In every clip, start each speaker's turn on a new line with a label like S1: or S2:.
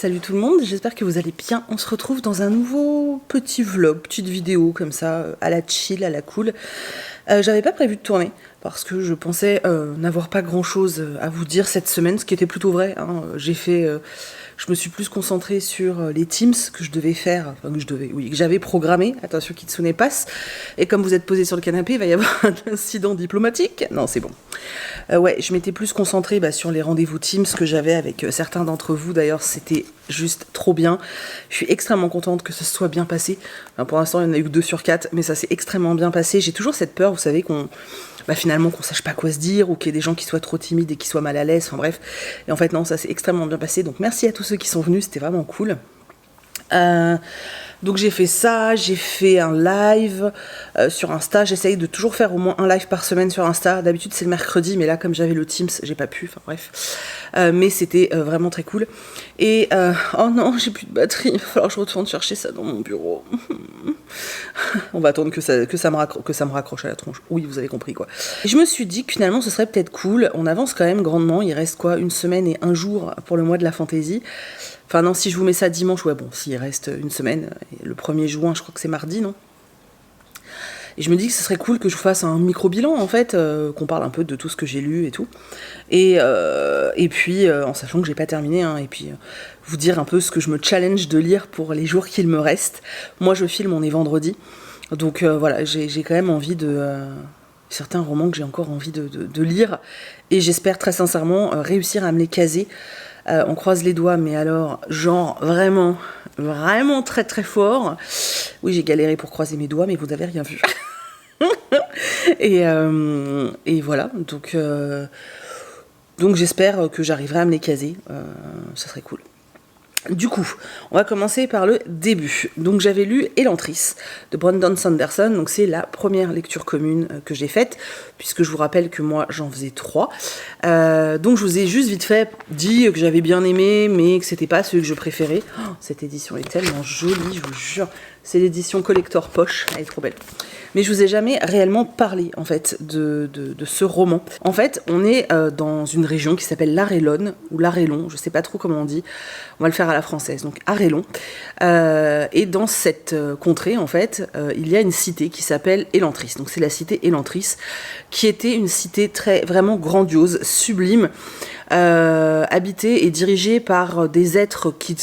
S1: Salut tout le monde, j'espère que vous allez bien. On se retrouve dans un nouveau petit vlog, petite vidéo comme ça, à la chill, à la cool. J'avais pas prévu de tourner parce que je pensais n'avoir pas grand chose à vous dire cette semaine, ce qui était plutôt vrai. Hein. Je me suis plus concentrée sur les Teams que je devais faire, enfin que j'avais programmé. Attention, Kitsune passe. Et comme vous êtes posé sur le canapé, il va y avoir un incident diplomatique. Non, c'est bon. Ouais, je m'étais plus concentrée sur les rendez-vous Teams que j'avais avec certains d'entre vous. D'ailleurs, c'était juste trop bien. Je suis extrêmement contente que ce soit bien passé. Enfin, pour l'instant, il n'y en a eu que 2 sur 4, mais ça s'est extrêmement bien passé. J'ai toujours cette peur, vous savez, finalement qu'on sache pas quoi se dire, ou qu'il y ait des gens qui soient trop timides et qui soient mal à l'aise, enfin bref. Et en fait, non, ça s'est extrêmement bien passé. Donc merci à tous ceux qui sont venus, c'était vraiment cool. Donc j'ai fait ça, j'ai fait un live sur Insta. J'essaye de toujours faire au moins un live par semaine sur Insta. D'habitude c'est le mercredi, mais là comme j'avais le Teams, j'ai pas pu, enfin bref. Mais c'était vraiment très cool. Et oh non, j'ai plus de batterie, il va falloir que je retourne chercher ça dans mon bureau. On va attendre que ça me raccroche à la tronche. Oui, vous avez compris quoi. Et je me suis dit que finalement ce serait peut-être cool. On avance quand même grandement, il reste quoi, 1 semaine et 1 jour pour le mois de la fantaisie. Enfin non, si je vous mets ça dimanche, ouais bon, s'il reste 1 semaine, le 1er juin, je crois que c'est mardi, non ? Et je me dis que ce serait cool que je vous fasse un micro-bilan, en fait, qu'on parle un peu de tout ce que j'ai lu et tout. Et puis, en sachant que j'ai pas terminé, hein, et puis vous dire un peu ce que je me challenge de lire pour les jours qu'il me reste. Moi, je filme, on est vendredi. Donc voilà, j'ai quand même envie de... certains romans que j'ai encore envie de lire. Et j'espère très sincèrement réussir à me les caser. On croise les doigts, mais alors, genre, vraiment très très fort. Oui, j'ai galéré pour croiser mes doigts, mais vous n'avez rien vu. Et voilà, donc j'espère que j'arriverai à me les caser. Ça serait cool. Du coup, on va commencer par le début. Donc j'avais lu Elantris de Brandon Sanderson, donc c'est la première lecture commune que j'ai faite, puisque je vous rappelle que moi j'en faisais 3. Donc je vous ai juste vite fait dit que j'avais bien aimé, mais que c'était pas celui que je préférais. Oh, cette édition est tellement jolie, je vous jure. C'est l'édition collector poche, elle est trop belle. Mais je vous ai jamais réellement parlé en fait de ce roman. En fait, on est dans une région qui s'appelle l'Arelon ou l'Arelon, je sais pas trop comment on dit. On va le faire à la française, donc Arelon. Et dans cette contrée, en fait, il y a une cité qui s'appelle Elantris. Donc c'est la cité Elantris, qui était une cité vraiment grandiose, sublime, habitée et dirigée par des êtres qui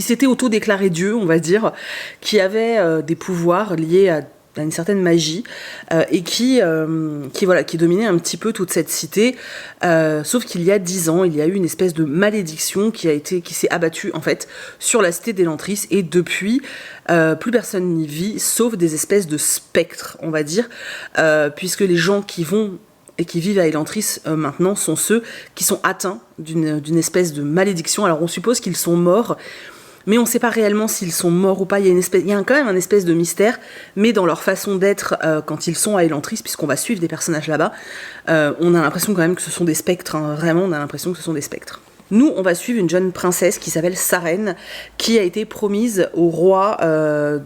S1: s'étaient auto-déclarés dieux, on va dire, qui avaient des pouvoirs liés à une certaine magie, et qui dominait un petit peu toute cette cité, sauf qu'il y a 10 ans, il y a eu une espèce de malédiction qui s'est abattue en fait sur la cité d'Elantris, et depuis, plus personne n'y vit, sauf des espèces de spectres, on va dire, puisque les gens qui vont et qui vivent à Elantris maintenant sont ceux qui sont atteints d'une espèce de malédiction. Alors on suppose qu'ils sont morts, mais on ne sait pas réellement s'ils sont morts ou pas. Il y a quand même un espèce de mystère, mais dans leur façon d'être quand ils sont à Elantris, puisqu'on va suivre des personnages là-bas, on a l'impression quand même que ce sont des spectres, hein. Vraiment on a l'impression que ce sont des spectres. Nous, on va suivre une jeune princesse qui s'appelle Sarene, qui a été promise au roi de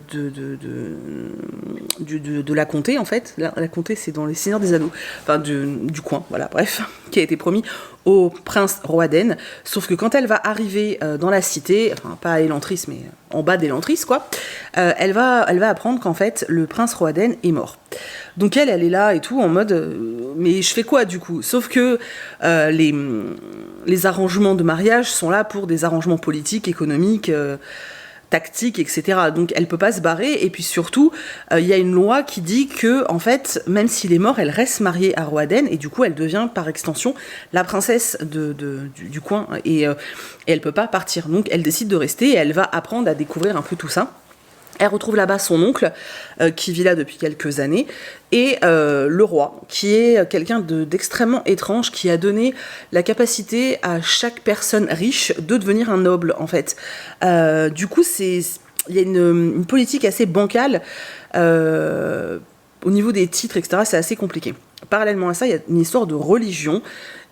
S1: la comté, en fait. La comté, c'est dans les Seigneurs des Anneaux, enfin du coin, voilà, bref, qui a été promis au prince Roaden. Sauf que quand elle va arriver dans la cité, enfin pas à Elantris, mais en bas d'Elantris, quoi, elle va apprendre qu'en fait, le prince Roaden est mort. Donc elle est là et tout, en mode mais je fais quoi du coup ? Sauf que les arrangements de mariage sont là pour des arrangements politiques, économiques, tactiques, etc. Donc elle peut pas se barrer, et puis surtout, il y a une loi qui dit que, en fait, même s'il est mort, elle reste mariée à Roaden, et du coup elle devient par extension la princesse du coin, et elle peut pas partir. Donc elle décide de rester, et elle va apprendre à découvrir un peu tout ça. Elle retrouve là-bas son oncle, qui vit là depuis quelques années, et le roi, qui est quelqu'un d'extrêmement étrange, qui a donné la capacité à chaque personne riche de devenir un noble, en fait. Du coup, il y a une politique assez bancale, au niveau des titres, etc., c'est assez compliqué. Parallèlement à ça, il y a une histoire de religion,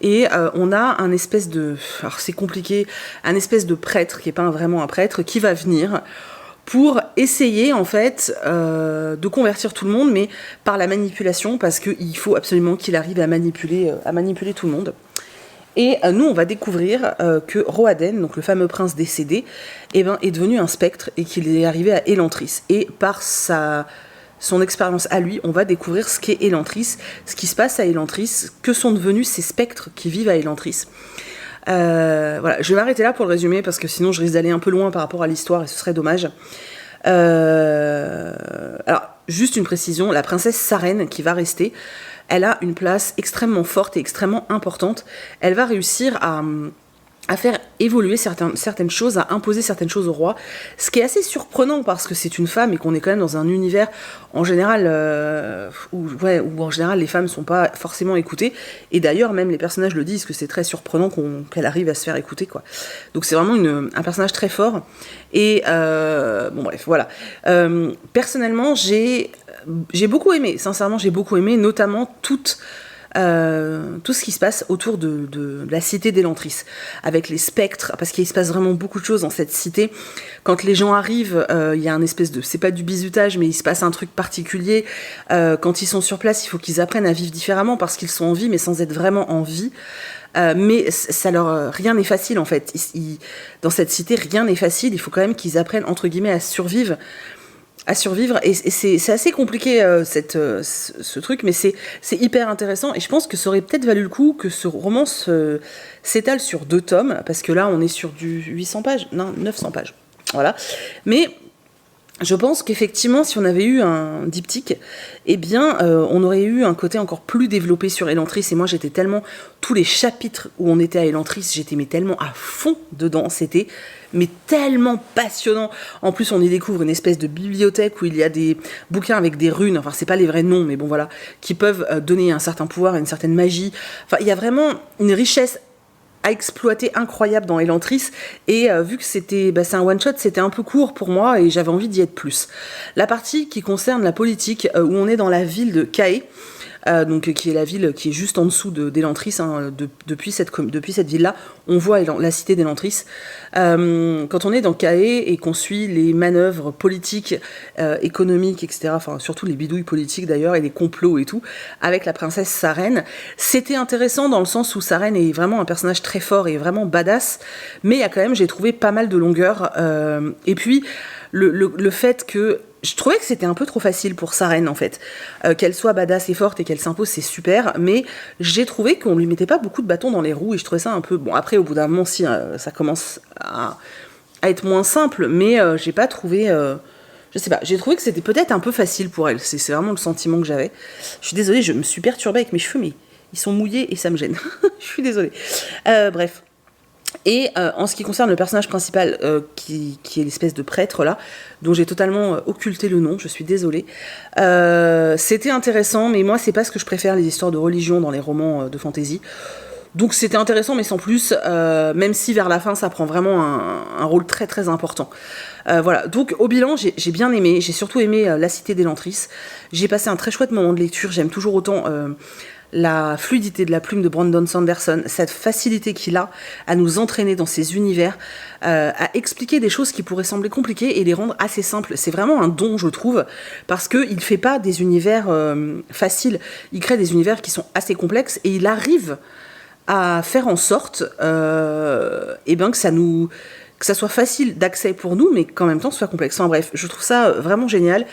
S1: et on a un espèce de... Alors c'est compliqué, un espèce de prêtre, qui n'est pas vraiment un prêtre, qui va venir pour essayer en fait de convertir tout le monde, mais par la manipulation, parce qu'il faut absolument qu'il arrive à manipuler tout le monde. Et nous, on va découvrir que Roaden, donc le fameux prince décédé, est devenu un spectre et qu'il est arrivé à Elantris. Et par son expérience à lui, on va découvrir ce qu'est Elantris, ce qui se passe à Elantris, que sont devenus ces spectres qui vivent à Elantris. Voilà, je vais m'arrêter là pour le résumer parce que sinon je risque d'aller un peu loin par rapport à l'histoire et ce serait dommage. Alors, juste une précision, la princesse Sarene qui va rester, elle a une place extrêmement forte et extrêmement importante. Elle va réussir à faire évoluer certaines choses, à imposer certaines choses au roi, ce qui est assez surprenant parce que c'est une femme et qu'on est quand même dans un univers en général où en général les femmes sont pas forcément écoutées, et d'ailleurs même les personnages le disent que c'est très surprenant qu'elle arrive à se faire écouter, quoi. Donc c'est vraiment un personnage très fort et bon bref voilà. Personnellement j'ai beaucoup aimé, sincèrement j'ai beaucoup aimé, notamment tout ce qui se passe autour de la cité d'Elantris, avec les spectres, parce qu'il se passe vraiment beaucoup de choses dans cette cité. Quand les gens arrivent, il y a un espèce de... C'est pas du bizutage, mais il se passe un truc particulier. Quand ils sont sur place, il faut qu'ils apprennent à vivre différemment, parce qu'ils sont en vie, mais sans être vraiment en vie. Mais rien n'est facile, en fait. Dans cette cité, rien n'est facile. Il faut quand même qu'ils apprennent, entre guillemets, à survivre, et c'est assez compliqué ce truc, mais c'est hyper intéressant, et je pense que ça aurait peut-être valu le coup que ce roman s'étale sur 2 tomes, parce que là on est sur du 800 pages, non 900 pages, voilà. Mais je pense qu'effectivement, si on avait eu un diptyque, eh bien, on aurait eu un côté encore plus développé sur Elantris. Et moi, j'étais tellement... Tous les chapitres où on était à Elantris, j'étais tellement à fond dedans. C'était tellement passionnant. En plus, on y découvre une espèce de bibliothèque où il y a des bouquins avec des runes. Enfin, c'est pas les vrais noms, mais bon, voilà. Qui peuvent donner un certain pouvoir, une certaine magie. Enfin, il y a vraiment une richesse à exploiter incroyable dans Elantris, et vu que c'est un one shot, c'était un peu court pour moi et j'avais envie d'y être plus. La partie qui concerne la politique, où on est dans la ville de Cae, donc qui est la ville qui est juste en dessous d'Elantris, hein, depuis cette ville-là, on voit la cité d'Elantris. Quand on est dans Cae et qu'on suit les manœuvres politiques, économiques, etc., enfin surtout les bidouilles politiques d'ailleurs, et les complots et tout, avec la princesse Sarene, c'était intéressant dans le sens où Sarene est vraiment un personnage très fort et vraiment badass, mais il y a quand même, j'ai trouvé pas mal de longueur, et puis le fait que je trouvais que c'était un peu trop facile pour Sarene, en fait. Qu'elle soit badass et forte et qu'elle s'impose, c'est super, mais j'ai trouvé qu'on lui mettait pas beaucoup de bâtons dans les roues, et je trouvais ça un peu... Bon, après, au bout d'un moment, si, ça commence à être moins simple, mais j'ai pas trouvé... je sais pas, j'ai trouvé que c'était peut-être un peu facile pour elle. C'est vraiment le sentiment que j'avais. Je suis désolée, je me suis perturbée avec mes cheveux, mais ils sont mouillés et ça me gêne. Je suis désolée. Bref. Et en ce qui concerne le personnage principal, qui est l'espèce de prêtre là, dont j'ai totalement occulté le nom, je suis désolée. C'était intéressant, mais moi c'est pas ce que je préfère, les histoires de religion dans les romans de fantasy. Donc c'était intéressant, mais sans plus, même si vers la fin ça prend vraiment un rôle très très important. Voilà, donc au bilan j'ai bien aimé, j'ai surtout aimé La Cité d'Elantris. J'ai passé un très chouette moment de lecture, j'aime toujours autant... la fluidité de la plume de Brandon Sanderson, cette facilité qu'il a à nous entraîner dans ces univers, à expliquer des choses qui pourraient sembler compliquées et les rendre assez simples. C'est vraiment un don, je trouve, parce qu'il ne fait pas des univers faciles, il crée des univers qui sont assez complexes, et il arrive à faire en sorte que ça soit facile d'accès pour nous, mais qu'en même temps ce soit complexe. Enfin bref, je trouve ça vraiment génial.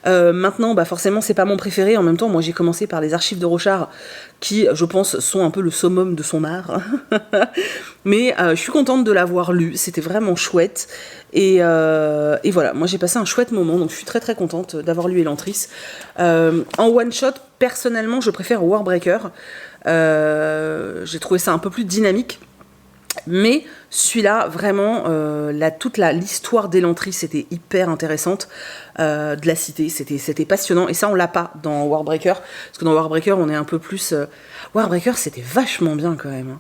S1: Maintenant, forcément, c'est pas mon préféré. En même temps, moi j'ai commencé par les Archives de Rochard, qui, je pense, sont un peu le summum de son art. Mais je suis contente de l'avoir lu, c'était vraiment chouette. Et voilà, moi j'ai passé un chouette moment, donc je suis très très contente d'avoir lu Elantris. En one shot, personnellement, je préfère Warbreaker. J'ai trouvé ça un peu plus dynamique. Mais celui-là, vraiment, toute l'histoire d'Elantris, c'était hyper intéressante, de la cité, c'était passionnant, et ça on l'a pas dans Warbreaker, parce que dans Warbreaker on est un peu plus... Warbreaker c'était vachement bien quand même, hein.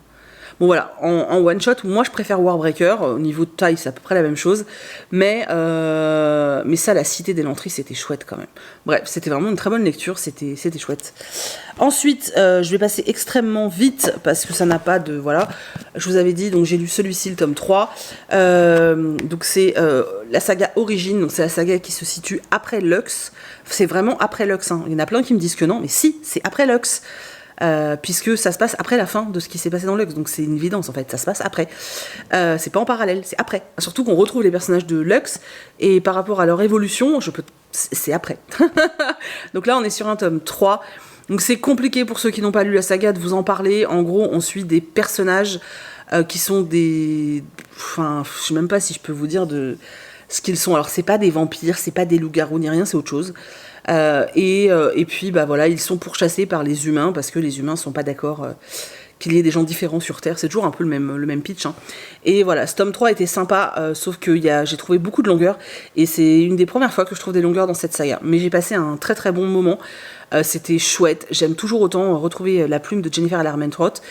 S1: Bon voilà, en one shot, moi je préfère Warbreaker, au niveau de taille c'est à peu près la même chose, mais ça, la cité d'Elantris, c'était chouette quand même. Bref, c'était vraiment une très bonne lecture, c'était chouette. Ensuite, je vais passer extrêmement vite, parce que ça n'a pas de... Voilà, je vous avais dit, donc j'ai lu celui-ci, le tome 3, donc c'est la saga Origine, donc c'est la saga qui se situe après Lux, c'est vraiment après Lux, hein. Il y en a plein qui me disent que non, mais si, c'est après Lux. puisque ça se passe après la fin de ce qui s'est passé dans Lux, donc c'est une évidence en fait, ça se passe après. C'est pas en parallèle, c'est après. Surtout qu'on retrouve les personnages de Lux, et par rapport à leur évolution, c'est après. Donc là on est sur un tome 3, donc c'est compliqué pour ceux qui n'ont pas lu la saga de vous en parler. En gros on suit des personnages qui sont des... Enfin, je sais même pas si je peux vous dire de ce qu'ils sont. Alors c'est pas des vampires, c'est pas des loups-garous ni rien, c'est autre chose. Et puis bah voilà, ils sont pourchassés par les humains parce que les humains sont pas d'accord qu'il y ait des gens différents sur Terre. C'est toujours un peu le même pitch, hein. Et voilà, ce tome 3 était sympa, sauf que j'ai trouvé beaucoup de longueur, et c'est une des premières fois que je trouve des longueurs dans cette saga. Mais j'ai passé un très très bon moment, c'était chouette. J'aime toujours autant retrouver la plume de Jennifer Armentrout.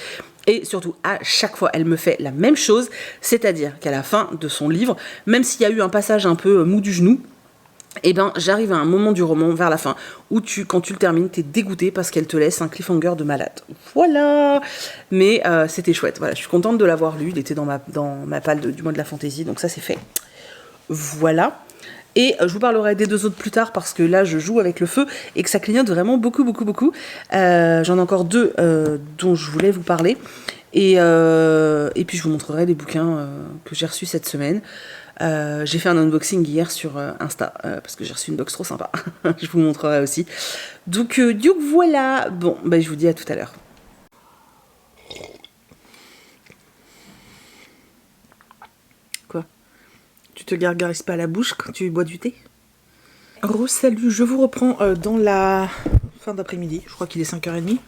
S1: Et surtout, à chaque fois, elle me fait la même chose, c'est-à-dire qu'à la fin de son livre, même s'il y a eu un passage un peu mou du genou, et ben j'arrive à un moment du roman, vers la fin, où quand tu le termines, t'es dégoûté parce qu'elle te laisse un cliffhanger de malade. Voilà. Mais c'était chouette, voilà, je suis contente de l'avoir lu, il était dans ma palle du mois de la fantasy, donc ça c'est fait. Voilà. Et je vous parlerai des 2 autres plus tard, parce que là je joue avec le feu et que ça clignote vraiment beaucoup. J'en ai encore 2 dont je voulais vous parler. Et puis je vous montrerai les bouquins que j'ai reçus cette semaine. J'ai fait un unboxing hier sur Insta, parce que j'ai reçu une box trop sympa. Je vous montrerai aussi. Donc voilà. Bon, bah, je vous dis à tout à l'heure. Quoi ? Tu te gargarises pas la bouche quand tu bois du thé ? Salut, je vous reprends dans la fin d'après-midi. Je crois qu'il est 5h30.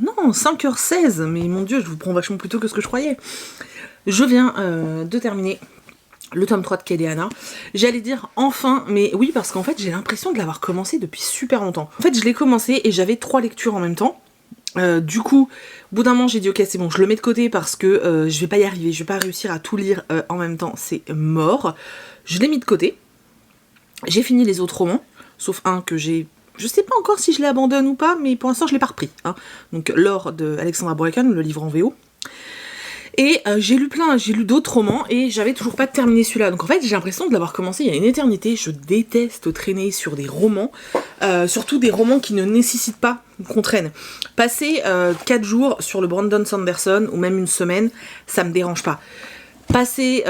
S1: Non, 5h16, mais mon dieu, je vous prends vachement plus tôt que ce que je croyais. Je viens de terminer le tome 3 de Kéléana. J'allais dire enfin, mais oui, parce qu'en fait j'ai l'impression de l'avoir commencé depuis super longtemps. En fait je l'ai commencé et j'avais 3 lectures en même temps. Du coup, au bout d'un moment j'ai dit ok c'est bon, je le mets de côté parce que je vais pas y arriver, je vais pas réussir à tout lire en même temps, c'est mort. Je l'ai mis de côté. J'ai fini les autres romans, sauf un que j'ai... Je sais pas encore si je l'abandonne ou pas, mais pour l'instant je l'ai pas repris, hein. Donc L'or de Alexandra Bracken, le livre en VO. Et j'ai lu d'autres romans et j'avais toujours pas terminé celui-là. Donc en fait j'ai l'impression de l'avoir commencé il y a une éternité. Je déteste traîner sur des romans, surtout des romans qui ne nécessitent pas qu'on traîne. Passer 4 jours sur le Brandon Sanderson ou même une semaine, ça me dérange pas. Passer,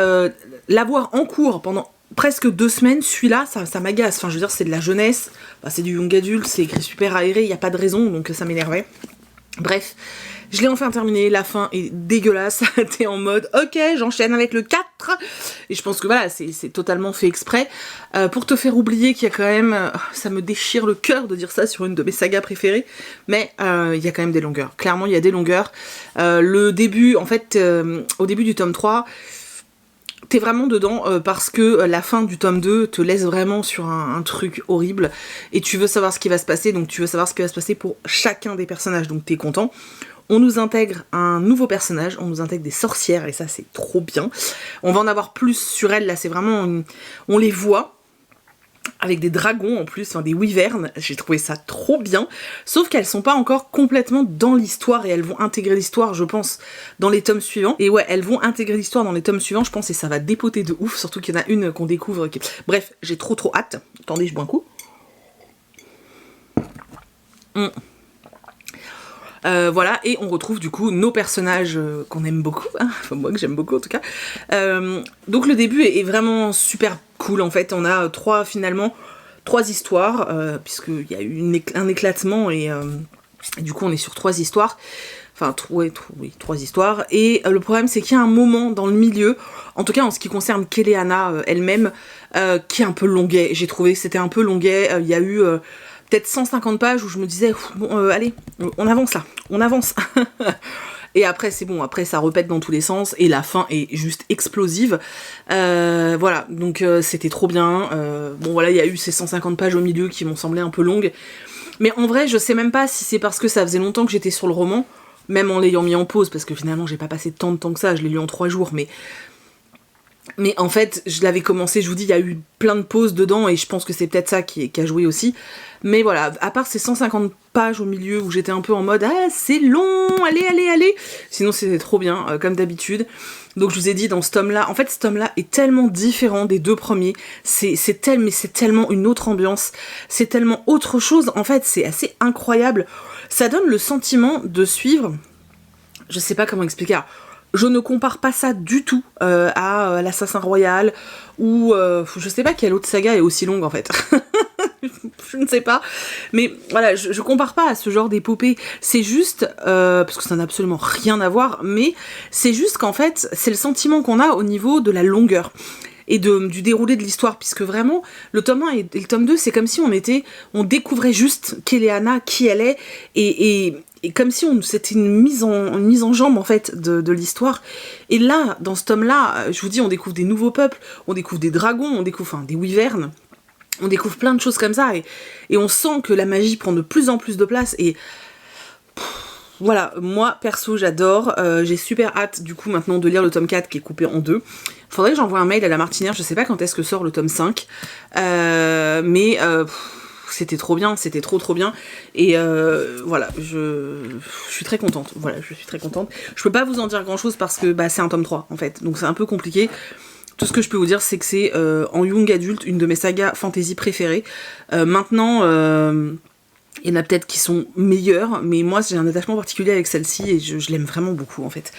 S1: l'avoir en cours pendant presque 2 semaines, celui-là, ça m'agace. Enfin je veux dire c'est de la jeunesse, bah, c'est du young adult, c'est écrit super aéré, il n'y a pas de raison, donc ça m'énervait. Bref, je l'ai enfin terminé, la fin est dégueulasse, t'es en mode ok j'enchaîne avec le 4, et je pense que voilà c'est totalement fait exprès, pour te faire oublier qu'il y a quand même, ça me déchire le cœur de dire ça sur une de mes sagas préférées, mais il y a quand même des longueurs, clairement il y a des longueurs. Le début, en fait, au début du tome 3, t'es vraiment dedans parce que la fin du tome 2 te laisse vraiment sur un truc horrible et tu veux savoir ce qui va se passer, donc tu veux savoir ce qui va se passer pour chacun des personnages, donc t'es content. On nous intègre un nouveau personnage, on nous intègre des sorcières et ça c'est trop bien. On va en avoir plus sur elles, là c'est vraiment... On les voit avec des dragons en plus, enfin des wyvernes, j'ai trouvé ça trop bien, sauf qu'elles sont pas encore complètement dans l'histoire et elles vont intégrer l'histoire je pense dans les tomes suivants, et ouais elles vont intégrer l'histoire dans les tomes suivants je pense, et ça va dépoter de ouf, surtout qu'il y en a une qu'on découvre qui... Bref, j'ai trop hâte. Attendez, je bois un coup. Voilà, et on retrouve du coup nos personnages qu'on aime beaucoup, hein, enfin moi que j'aime beaucoup en tout cas. Donc le début est vraiment super cool en fait, on a finalement trois histoires, puisqu'il y a eu un éclatement et du coup on est sur 3 histoires. Enfin, oui, 3 histoires. Et le problème, c'est qu'il y a un moment dans le milieu, en tout cas en ce qui concerne Kéléana elle-même, qui est un peu longuet. J'ai trouvé que c'était un peu longuet. Il y a eu peut-être 150 pages où je me disais, bon, allez, on avance là, on avance. Et après, c'est bon, après ça repète dans tous les sens, et la fin est juste explosive. Voilà, donc c'était trop bien. Bon, voilà, il y a eu ces 150 pages au milieu qui m'ont semblé un peu longues. Mais en vrai, je sais même pas si c'est parce que ça faisait longtemps que j'étais sur le roman, même en l'ayant mis en pause, parce que finalement j'ai pas passé tant de temps que ça, je l'ai lu en 3 jours, mais Mais en fait, je l'avais commencé, je vous dis, il y a eu plein de pauses dedans, et je pense que c'est peut-être ça qui a joué aussi. Mais voilà, à part ces 150 pages au milieu où j'étais un peu en mode « Ah, c'est long, allez, allez, allez !» Sinon, c'était trop bien, comme d'habitude. Donc je vous ai dit, dans ce tome-là, en fait, ce tome-là est tellement différent des deux premiers. Mais c'est tellement une autre ambiance. C'est tellement autre chose. En fait, c'est assez incroyable. Ça donne le sentiment de suivre... Je sais pas comment expliquer. Alors, je ne compare pas ça du tout à l'Assassin Royal ou je sais pas quelle autre saga est aussi longue en fait. Je ne sais pas. Mais voilà, je compare pas à ce genre d'épopée. C'est juste, parce que ça n'a absolument rien à voir, mais c'est juste qu'en fait, c'est le sentiment qu'on a au niveau de la longueur et du déroulé de l'histoire, puisque vraiment, le tome 1 et le tome 2, c'est comme si on découvrait juste Keleana, qui elle est, et comme si c'était une mise en jambe en fait de l'histoire. Et là, dans ce tome-là, je vous dis, on découvre des nouveaux peuples, on découvre des dragons, on découvre des wyverns, on découvre plein de choses comme ça, et on sent que la magie prend de plus en plus de place, et voilà, moi perso j'adore, j'ai super hâte du coup maintenant de lire le tome 4 qui est coupé en deux. Faudrait que j'envoie un mail à la Martinière, je sais pas quand est-ce que sort le tome 5, mais c'était trop bien, c'était trop bien, et voilà, je suis très contente, Je peux pas vous en dire grand chose parce que c'est un tome 3 en fait, donc c'est un peu compliqué. Tout ce que je peux vous dire, c'est que c'est en young adulte une de mes sagas fantasy préférées. Maintenant, il y en a peut-être qui sont meilleures, mais moi j'ai un attachement particulier avec celle-ci et je l'aime vraiment beaucoup en fait.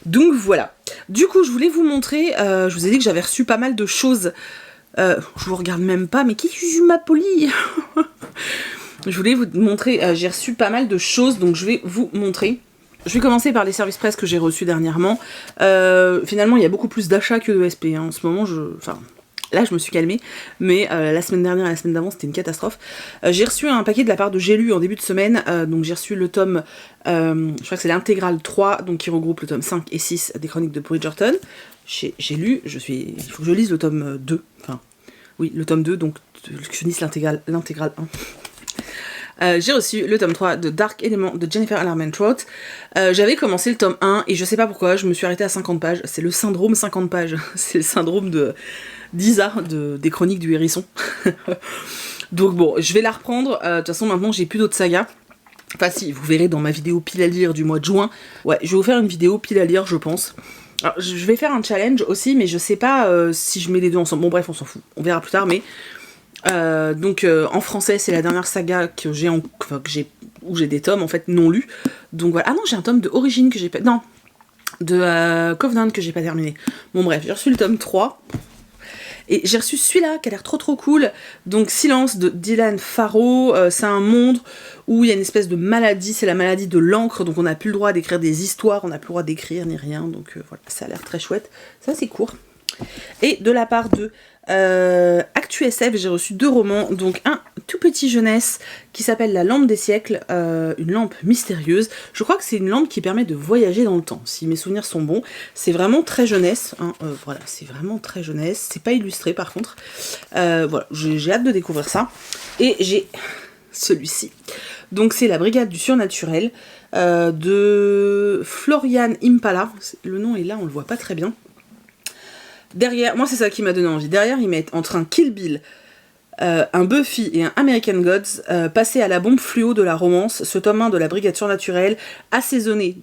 S1: Donc voilà. Du coup, je voulais vous montrer, je vous ai dit que j'avais reçu pas mal de choses. Je vous regarde même pas, mais qui m'a poli. Je voulais vous montrer, j'ai reçu pas mal de choses, donc je vais vous montrer. Je vais commencer par les services presse que j'ai reçus dernièrement. Finalement, il y a beaucoup plus d'achats que de SP. En ce moment, là, je me suis calmée, mais la semaine dernière et la semaine d'avant, c'était une catastrophe. J'ai reçu un paquet de la part de J'ai lu en début de semaine, donc j'ai reçu le tome, je crois que c'est l'intégrale 3, donc qui regroupe le tome 5 et 6 des Chroniques de Bridgerton. J'ai lu, il faut que je lise le tome 2, oui, le tome 2, donc que je lise l'intégrale 1. J'ai reçu le tome 3 de Dark Element de Jennifer Armentrout. J'avais commencé le tome 1 et je sais pas pourquoi, je me suis arrêtée à 50 pages. C'est le syndrome 50 pages. C'est le syndrome d'Isa, des Chroniques du Hérisson. Donc bon, je vais la reprendre. De toute façon, maintenant, j'ai plus d'autres sagas. Enfin si, vous verrez dans ma vidéo pile à lire du mois de juin. Ouais, je vais vous faire une vidéo pile à lire, je pense. Alors, je vais faire un challenge aussi, mais je sais pas si je mets les deux ensemble. Bon bref, on s'en fout. On verra plus tard, mais... donc en français c'est la dernière saga que j'ai où j'ai des tomes en fait non lus, donc voilà. Ah non, j'ai un tome de Origine que j'ai pas, non, de Covenant que j'ai pas terminé. Bon bref, j'ai reçu le tome 3 et j'ai reçu celui-là qui a l'air trop cool, donc Silence de Dylan Farrow. C'est un monde où il y a une espèce de maladie, c'est la maladie de l'encre, donc on n'a plus le droit d'écrire des histoires, on n'a plus le droit d'écrire ni rien, donc voilà, ça a l'air très chouette, ça c'est court. Et de la part de Actu SF, j'ai reçu 2 romans, donc un tout petit jeunesse qui s'appelle La lampe des siècles, une lampe mystérieuse. Je crois que c'est une lampe qui permet de voyager dans le temps, si mes souvenirs sont bons. C'est vraiment très jeunesse, hein, voilà, c'est vraiment très jeunesse. C'est pas illustré par contre. Voilà, j'ai hâte de découvrir ça. Et j'ai celui-ci. Donc c'est La Brigade du surnaturel de Florian Impala. Le nom est là, on le voit pas très bien. Derrière, moi c'est ça qui m'a donné envie. Derrière, ils mettent entre un Kill Bill, un Buffy et un American Gods, passé à la bombe fluo de la romance. Ce tome 1 de la Brigade surnaturelle assaisonne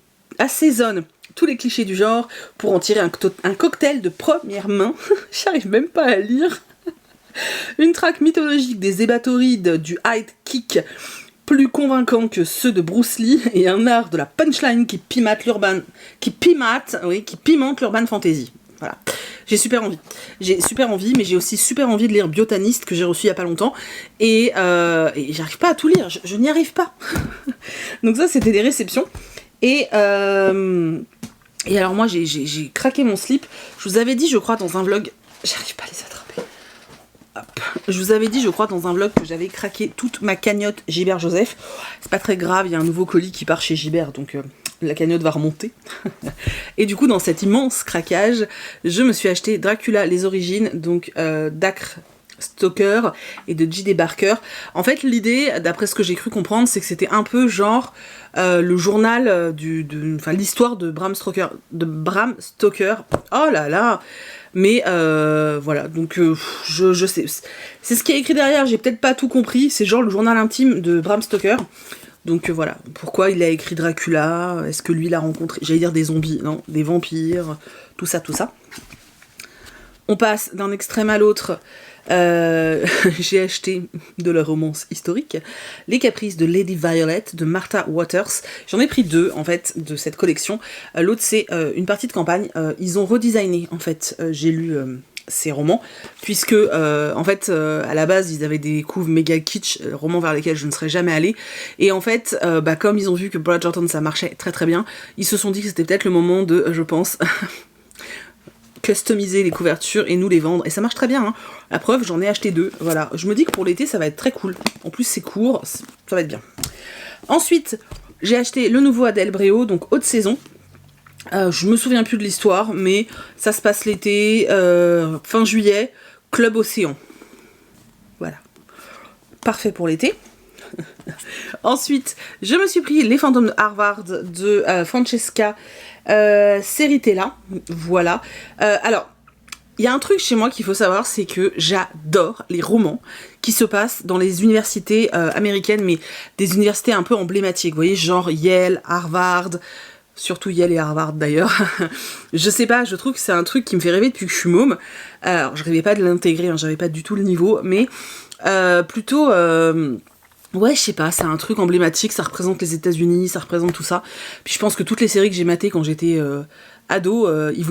S1: tous les clichés du genre pour en tirer un cocktail de première main. J'arrive même pas à lire. Une traque mythologique des hébatorides du high kick plus convaincant que ceux de Bruce Lee, et un art de la punchline qui pimente l'urban fantasy. Voilà. J'ai super envie, mais j'ai aussi super envie de lire Biotaniste que j'ai reçu il y a pas longtemps, et j'arrive pas à tout lire, je n'y arrive pas. Donc ça c'était des réceptions, et alors moi j'ai craqué mon slip. Je vous avais dit, je crois, dans un vlog, j'arrive pas à les attraper. Hop. Je vous avais dit, je crois, dans un vlog que j'avais craqué toute ma cagnotte Gilbert Joseph. C'est pas très grave, il y a un nouveau colis qui part chez Gilbert, donc la cagnotte va remonter. Et du coup, dans cet immense craquage, je me suis acheté Dracula, les origines, donc d'Acre Stoker et de J.D. Barker. En fait, l'idée, d'après ce que j'ai cru comprendre, c'est que c'était un peu genre le journal l'histoire de Bram Stoker. Oh là là, Mais voilà, donc je sais. C'est ce qui est écrit derrière, j'ai peut-être pas tout compris. C'est genre le journal intime de Bram Stoker. Donc voilà, pourquoi il a écrit Dracula? Est-ce que lui l'a rencontré? J'allais dire des zombies, non, des vampires, tout ça, tout ça. On passe d'un extrême à l'autre. J'ai acheté de la romance historique, Les Caprices de Lady Violet de Martha Waters. J'en ai pris 2 en fait de cette collection. L'autre c'est une partie de campagne. Ils ont redesigné en fait. J'ai lu ces romans puisque en fait à la base ils avaient des couves méga kitsch, romans vers lesquels je ne serais jamais allée. Et en fait comme ils ont vu que Bridgerton ça marchait très très bien, ils se sont dit que c'était peut-être le moment de, je pense, customiser les couvertures et nous les vendre. Et ça marche très bien, hein. La preuve, j'en ai acheté 2. Voilà, je me dis que pour l'été, ça va être très cool. En plus, c'est court, ça va être bien. Ensuite, j'ai acheté le nouveau Adèle Bréau, donc haute saison. Je me souviens plus de l'histoire, mais ça se passe l'été, fin juillet, Club Océan. Voilà. Parfait pour l'été. Ensuite, je me suis pris Les Fantômes de Harvard de Francesca Seritella. Voilà. Alors, il y a un truc chez moi qu'il faut savoir, c'est que j'adore les romans qui se passent dans les universités américaines, mais des universités un peu emblématiques, vous voyez, genre Yale, Harvard, surtout Yale et Harvard d'ailleurs. Je sais pas, je trouve que c'est un truc qui me fait rêver depuis que je suis môme. Alors, je rêvais pas de l'intégrer, hein, j'avais pas du tout le niveau, mais plutôt... ouais, je sais pas, c'est un truc emblématique, ça représente les États-Unis, ça représente tout ça. Puis je pense que toutes les séries que j'ai matées quand j'étais ado, ils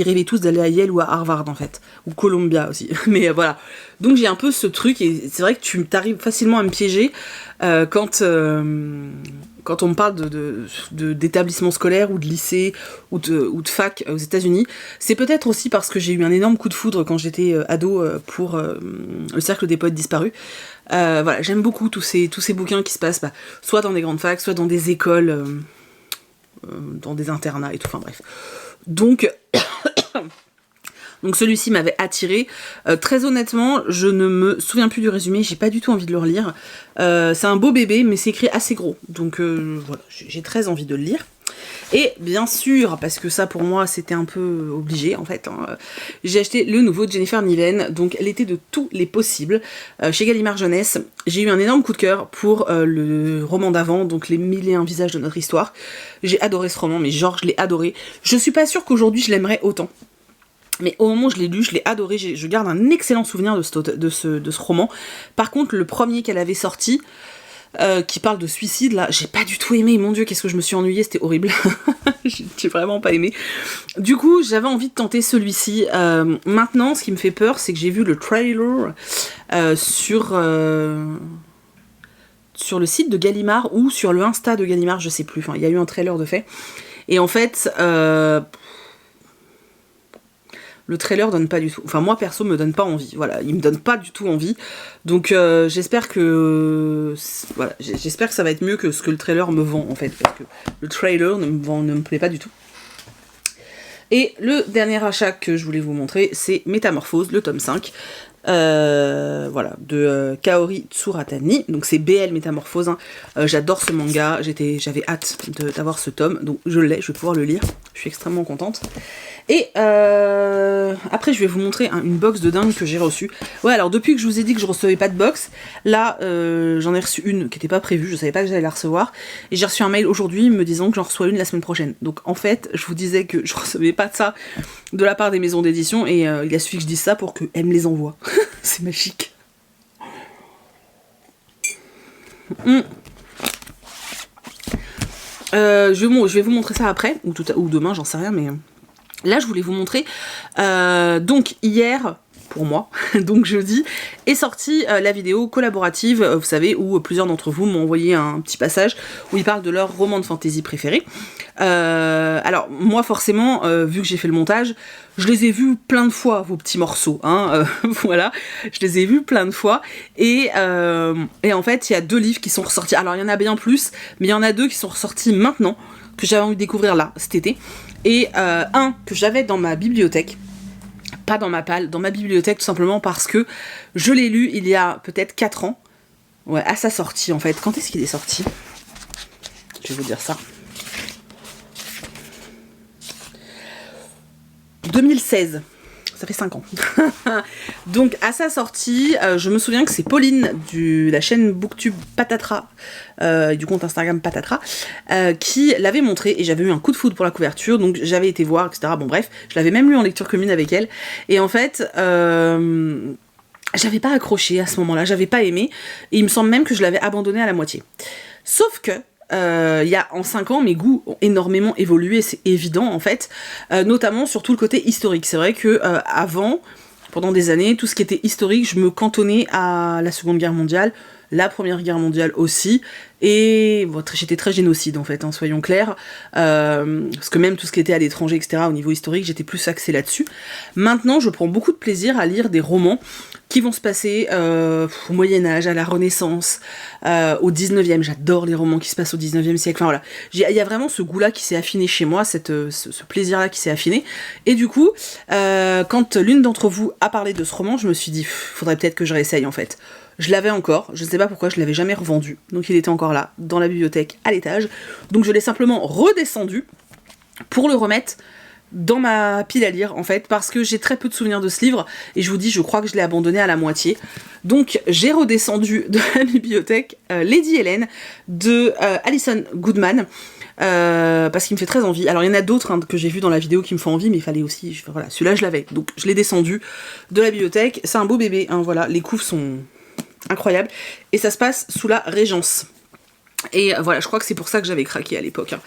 S1: rêvaient tous d'aller à Yale ou à Harvard en fait, ou Columbia aussi. Mais voilà. Donc j'ai un peu ce truc et c'est vrai que tu t'arrives facilement à me piéger quand on me parle d'établissements scolaires ou de lycée ou de fac aux États-Unis. C'est peut-être aussi parce que j'ai eu un énorme coup de foudre quand j'étais ado pour le Cercle des Poètes Disparus. Voilà, j'aime beaucoup tous ces bouquins qui se passent soit dans des grandes facs, soit dans des écoles, dans des internats et tout, enfin bref. Donc celui-ci m'avait attiré. Très honnêtement, je ne me souviens plus du résumé, j'ai pas du tout envie de le relire. C'est un beau bébé, mais c'est écrit assez gros. Donc voilà, j'ai très envie de le lire. Et bien sûr, parce que ça pour moi c'était un peu obligé en fait, hein, j'ai acheté le nouveau Jennifer Niven, donc l'été de tous les possibles, chez Gallimard Jeunesse. J'ai eu un énorme coup de cœur pour le roman d'avant, donc Les 1001 visages de notre histoire. J'ai adoré ce roman, mais genre je l'ai adoré. Je suis pas sûre qu'aujourd'hui je l'aimerais autant. Mais au moment où je l'ai lu, je l'ai adoré, je garde un excellent souvenir de ce roman. Par contre, le premier qu'elle avait sorti, qui parle de suicide, là, j'ai pas du tout aimé, mon dieu, qu'est-ce que je me suis ennuyée, c'était horrible. J'ai vraiment pas aimé. Du coup, j'avais envie de tenter celui-ci. Maintenant, ce qui me fait peur, c'est que j'ai vu le trailer sur le site de Gallimard ou sur le Insta de Gallimard, je sais plus, enfin, il y a eu un trailer de fait. Et en fait... le trailer donne pas du tout, enfin moi perso me donne pas envie, voilà, il me donne pas du tout envie, donc j'espère que voilà, j'espère que ça va être mieux que ce que le trailer me vend en fait, parce que le trailer ne me plaît pas du tout. Et le dernier achat que je voulais vous montrer, c'est Métamorphose, le tome 5, voilà, de Kaori Tsuratani, donc c'est BL Métamorphose, hein. J'adore ce manga, j'avais hâte d'avoir ce tome, donc je l'ai, je vais pouvoir le lire, je suis extrêmement contente. Et après je vais vous montrer une box de dingue que j'ai reçue. Ouais, alors depuis que je vous ai dit que je recevais pas de box, là j'en ai reçu une qui était pas prévue, je savais pas que j'allais la recevoir, et j'ai reçu un mail aujourd'hui me disant que j'en reçois une la semaine prochaine. Donc en fait je vous disais que je recevais pas de ça de la part des maisons d'édition, et il a suffi que je dise ça pour qu'elles me les envoient. C'est magique. Je vais vous montrer ça après, ou demain, j'en sais rien, mais... Là, je voulais vous montrer, donc hier, pour moi, donc jeudi, est sortie la vidéo collaborative, vous savez, où plusieurs d'entre vous m'ont envoyé un petit passage où ils parlent de leur roman de fantasy préféré. Alors, moi, forcément, vu que j'ai fait le montage, je les ai vus plein de fois, vos petits morceaux, hein, voilà, je les ai vus plein de fois, et en fait, il y a 2 livres qui sont ressortis. Alors, il y en a bien plus, mais il y en a 2 qui sont ressortis maintenant, que j'avais envie de découvrir là, cet été. Et un que j'avais dans ma bibliothèque, pas dans ma palle, dans ma bibliothèque tout simplement parce que je l'ai lu il y a peut-être 4 ans, ouais, à sa sortie en fait. Quand est-ce qu'il est sorti ? Je vais vous dire ça. 2016. Ça fait 5 ans. Donc à sa sortie, je me souviens que c'est Pauline de la chaîne Booktube Patatras, du compte Instagram Patatras, qui l'avait montré et j'avais eu un coup de foudre pour la couverture, donc j'avais été voir, etc. Bon bref, je l'avais même lu en lecture commune avec elle. Et en fait, j'avais pas accroché à ce moment-là, j'avais pas aimé, et il me semble même que je l'avais abandonné à la moitié. Sauf que en 5 ans, mes goûts ont énormément évolué, c'est évident en fait, notamment sur tout le côté historique. C'est vrai que avant, pendant des années, tout ce qui était historique, je me cantonnais à la Seconde Guerre mondiale, la Première Guerre mondiale aussi, et bon, j'étais très génocide en fait, hein, soyons clairs, parce que même tout ce qui était à l'étranger, etc., au niveau historique, j'étais plus axée là-dessus. Maintenant, je prends beaucoup de plaisir à lire des romans qui vont se passer au Moyen-Âge, à la Renaissance, au 19e. J'adore les romans qui se passent au 19e siècle. Enfin voilà, il y a vraiment ce goût-là qui s'est affiné chez moi, ce plaisir-là qui s'est affiné. Et du coup, quand l'une d'entre vous a parlé de ce roman, je me suis dit, faudrait peut-être que je réessaye en fait. Je l'avais encore, je ne sais pas pourquoi, je l'avais jamais revendu. Donc il était encore là, dans la bibliothèque, à l'étage. Donc je l'ai simplement redescendu pour le remettre dans ma pile à lire en fait, parce que j'ai très peu de souvenirs de ce livre et je vous dis, je crois que je l'ai abandonné à la moitié. Donc j'ai redescendu de la bibliothèque Lady Helen de Alison Goodman, parce qu'il me fait très envie. Alors il y en a d'autres hein, que j'ai vu dans la vidéo qui me font envie, mais il fallait aussi, voilà, celui-là je l'avais, donc je l'ai descendu de la bibliothèque. C'est un beau bébé, hein, voilà, les couves sont incroyables et ça se passe sous la Régence. Et voilà, je crois que c'est pour ça que j'avais craqué à l'époque. Hein.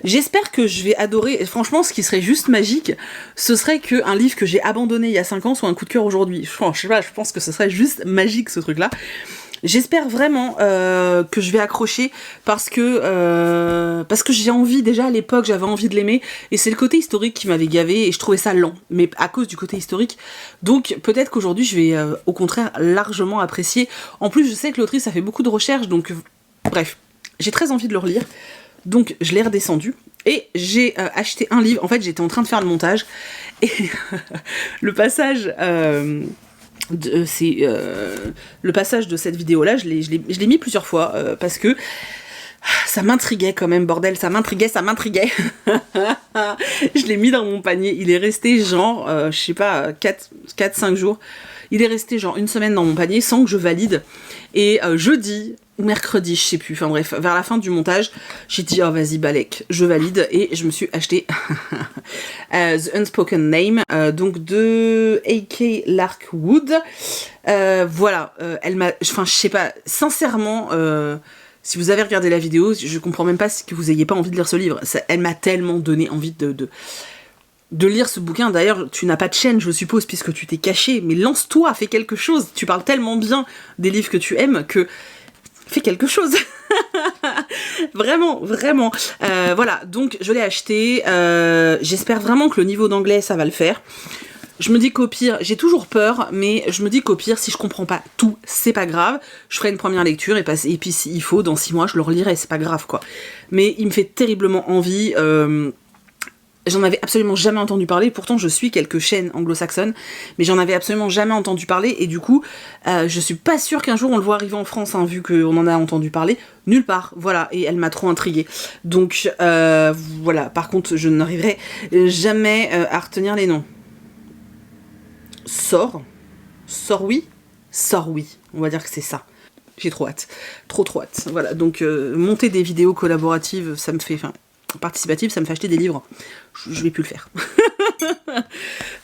S1: J'espère que je vais adorer, et franchement, ce qui serait juste magique, ce serait qu'un livre que j'ai abandonné il y a 5 ans soit un coup de cœur aujourd'hui. Je sais pas, je pense que ce serait juste magique ce truc-là. J'espère vraiment que je vais accrocher parce que j'ai envie, déjà à l'époque j'avais envie de l'aimer et c'est le côté historique qui m'avait gavé et je trouvais ça lent, mais à cause du côté historique. Donc peut-être qu'aujourd'hui je vais au contraire largement apprécier. En plus je sais que l'autrice a fait beaucoup de recherches, donc bref, j'ai très envie de le relire. Donc je l'ai redescendu et j'ai acheté un livre. En fait j'étais en train de faire le montage et le passage... le passage de cette vidéo là je l'ai mis plusieurs fois parce que ça m'intriguait quand même, bordel, ça m'intriguait je l'ai mis dans mon panier, il est resté genre je sais pas 4-5 jours, il est resté genre une semaine dans mon panier sans que je valide et jeudi ou mercredi, je sais plus, enfin bref, vers la fin du montage, j'ai dit oh vas-y Balek, je valide et je me suis acheté The Unspoken Name, donc de A.K. Larkwood. Voilà, elle m'a, enfin je sais pas, sincèrement, si vous avez regardé la vidéo, je comprends même pas que vous ayez pas envie de lire ce livre. Elle m'a tellement donné envie de lire ce bouquin. D'ailleurs, tu n'as pas de chaîne, je suppose, puisque tu t'es caché, mais lance-toi, fais quelque chose. Tu parles tellement bien des livres que tu aimes que fais quelque chose. Vraiment, vraiment. Voilà, donc je l'ai acheté. J'espère vraiment que le niveau d'anglais, ça va le faire. Je me dis qu'au pire, j'ai toujours peur, mais je me dis qu'au pire, si je comprends pas tout, c'est pas grave. Je ferai une première lecture et puis s'il faut, dans 6 mois, je le relirai, c'est pas grave, quoi. Mais il me fait terriblement envie. J'en avais absolument jamais entendu parler, pourtant je suis quelques chaînes anglo-saxonnes, mais j'en avais absolument jamais entendu parler, et du coup, je suis pas sûre qu'un jour on le voit arriver en France, hein, vu qu'on en a entendu parler, nulle part, voilà, et elle m'a trop intriguée. Donc, voilà, par contre, je n'arriverai jamais à retenir les noms. Sort oui, on va dire que c'est ça. J'ai trop hâte, trop hâte, voilà, donc monter des vidéos collaboratives, ça me fait... participative, ça me fait acheter des livres. Je vais plus le faire.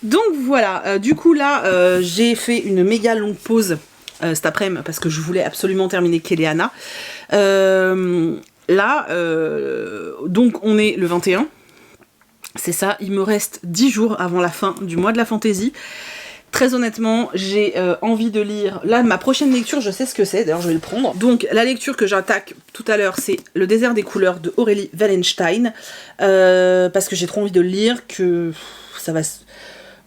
S1: Donc voilà, du coup là, j'ai fait une méga longue pause cet après-midi parce que je voulais absolument terminer Kéléana. Là, donc on est le 21. C'est ça, il me reste 10 jours avant la fin du mois de la fantaisie. Très honnêtement, j'ai envie de lire... Là, ma prochaine lecture, je sais ce que c'est, d'ailleurs je vais le prendre. Donc, la lecture que j'attaque tout à l'heure, c'est Le désert des couleurs de Aurélie Wallenstein. Parce que j'ai trop envie de le lire, que ça va...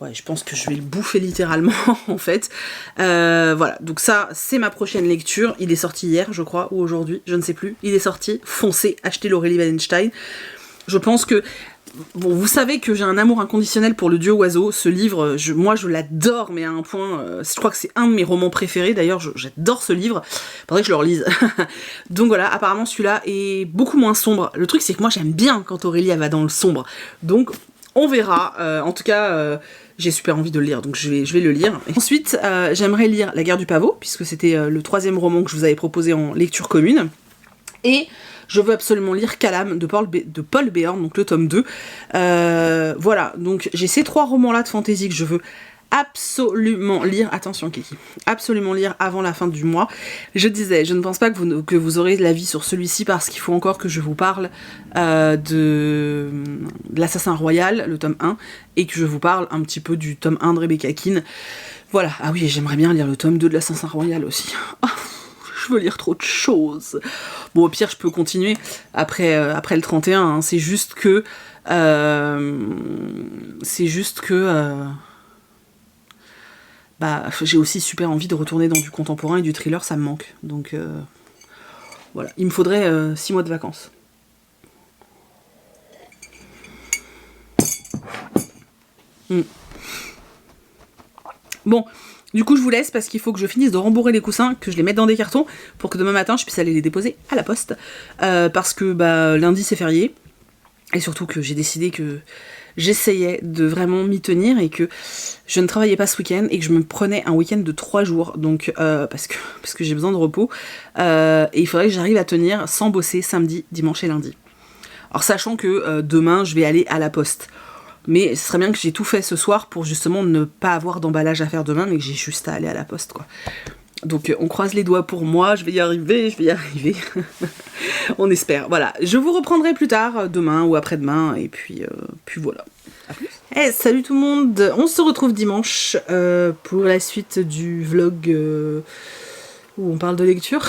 S1: Ouais, je pense que je vais le bouffer littéralement, en fait. Voilà, donc ça, c'est ma prochaine lecture. Il est sorti hier, je crois, ou aujourd'hui, je ne sais plus. Il est sorti, foncez, achetez l'Aurélie Wallenstein. Je pense que... Bon, vous savez que j'ai un amour inconditionnel pour Le Dieu oiseau. Ce livre, moi je l'adore, mais à un point, je crois que c'est un de mes romans préférés. D'ailleurs, j'adore ce livre. Faudrait que je le relise. Donc voilà, apparemment celui-là est beaucoup moins sombre. Le truc, c'est que moi j'aime bien quand Aurélie elle va dans le sombre. Donc On verra. En tout cas, j'ai super envie de le lire, donc je vais le lire. Et ensuite, j'aimerais lire La guerre du pavot, puisque c'était le 3e roman que je vous avais proposé en lecture commune. Et je veux absolument lire Calam de Paul Béorn, donc le tome 2. Voilà, donc j'ai ces 3 romans-là de fantasy que je veux absolument lire, attention Kiki, absolument lire avant la fin du mois. Je disais, je ne pense pas que vous aurez l'avis sur celui-ci parce qu'il faut encore que je vous parle de l'Assassin Royal, le tome 1, et que je vous parle un petit peu du tome 1 de Rebecca Keane. Voilà, ah oui, j'aimerais bien lire le tome 2 de l'Assassin Royal aussi. Oh, je veux lire trop de choses. Bon, au pire, je peux continuer après le 31, hein. C'est juste que... j'ai aussi super envie de retourner dans du contemporain et du thriller, ça me manque. Donc voilà, il me faudrait 6 mois de vacances. Bon, du coup je vous laisse parce qu'il faut que je finisse de rembourrer les coussins, que je les mette dans des cartons pour que demain matin je puisse aller les déposer à la poste. Parce que lundi c'est férié. Et surtout que j'ai décidé que j'essayais de vraiment m'y tenir et que je ne travaillais pas ce week-end et que je me prenais un week-end de 3 jours, donc parce que j'ai besoin de repos. Et il faudrait que j'arrive à tenir sans bosser samedi, dimanche et lundi. Alors sachant que demain je vais aller à la poste. Mais ce serait bien que j'ai tout fait ce soir pour justement ne pas avoir d'emballage à faire demain, mais que j'ai juste à aller à la poste, quoi. Donc on croise les doigts pour moi, je vais y arriver. On espère. Voilà, je vous reprendrai plus tard, demain ou après-demain, et puis voilà. À plus. Hey, salut tout le monde, on se retrouve dimanche pour la suite du vlog où on parle de lecture,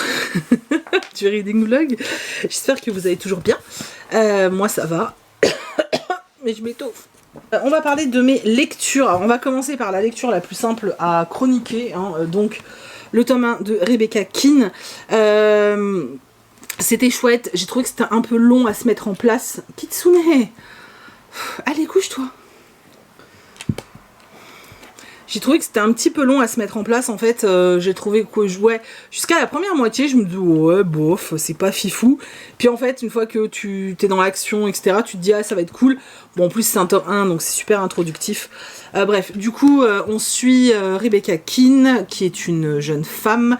S1: du reading vlog. J'espère que vous allez toujours bien. Moi ça va, mais je m'étouffe. On va parler de mes lectures. Alors, on va commencer par la lecture la plus simple à chroniquer, hein, donc le tome 1 de Rebecca Keane. C'était chouette, j'ai trouvé que c'était un peu long à se mettre en place. Kitsune, allez couche-toi. J'ai trouvé que c'était un petit peu long à se mettre en place, en fait. J'ai trouvé que jusqu'à la première moitié, je me dis ouais bof, c'est pas fifou. Puis en fait, une fois que tu t'es dans l'action, etc., tu te dis ah ça va être cool. Bon, en plus c'est un tome 1, donc c'est super introductif. Bref, du coup on suit Rebecca Keane, qui est une jeune femme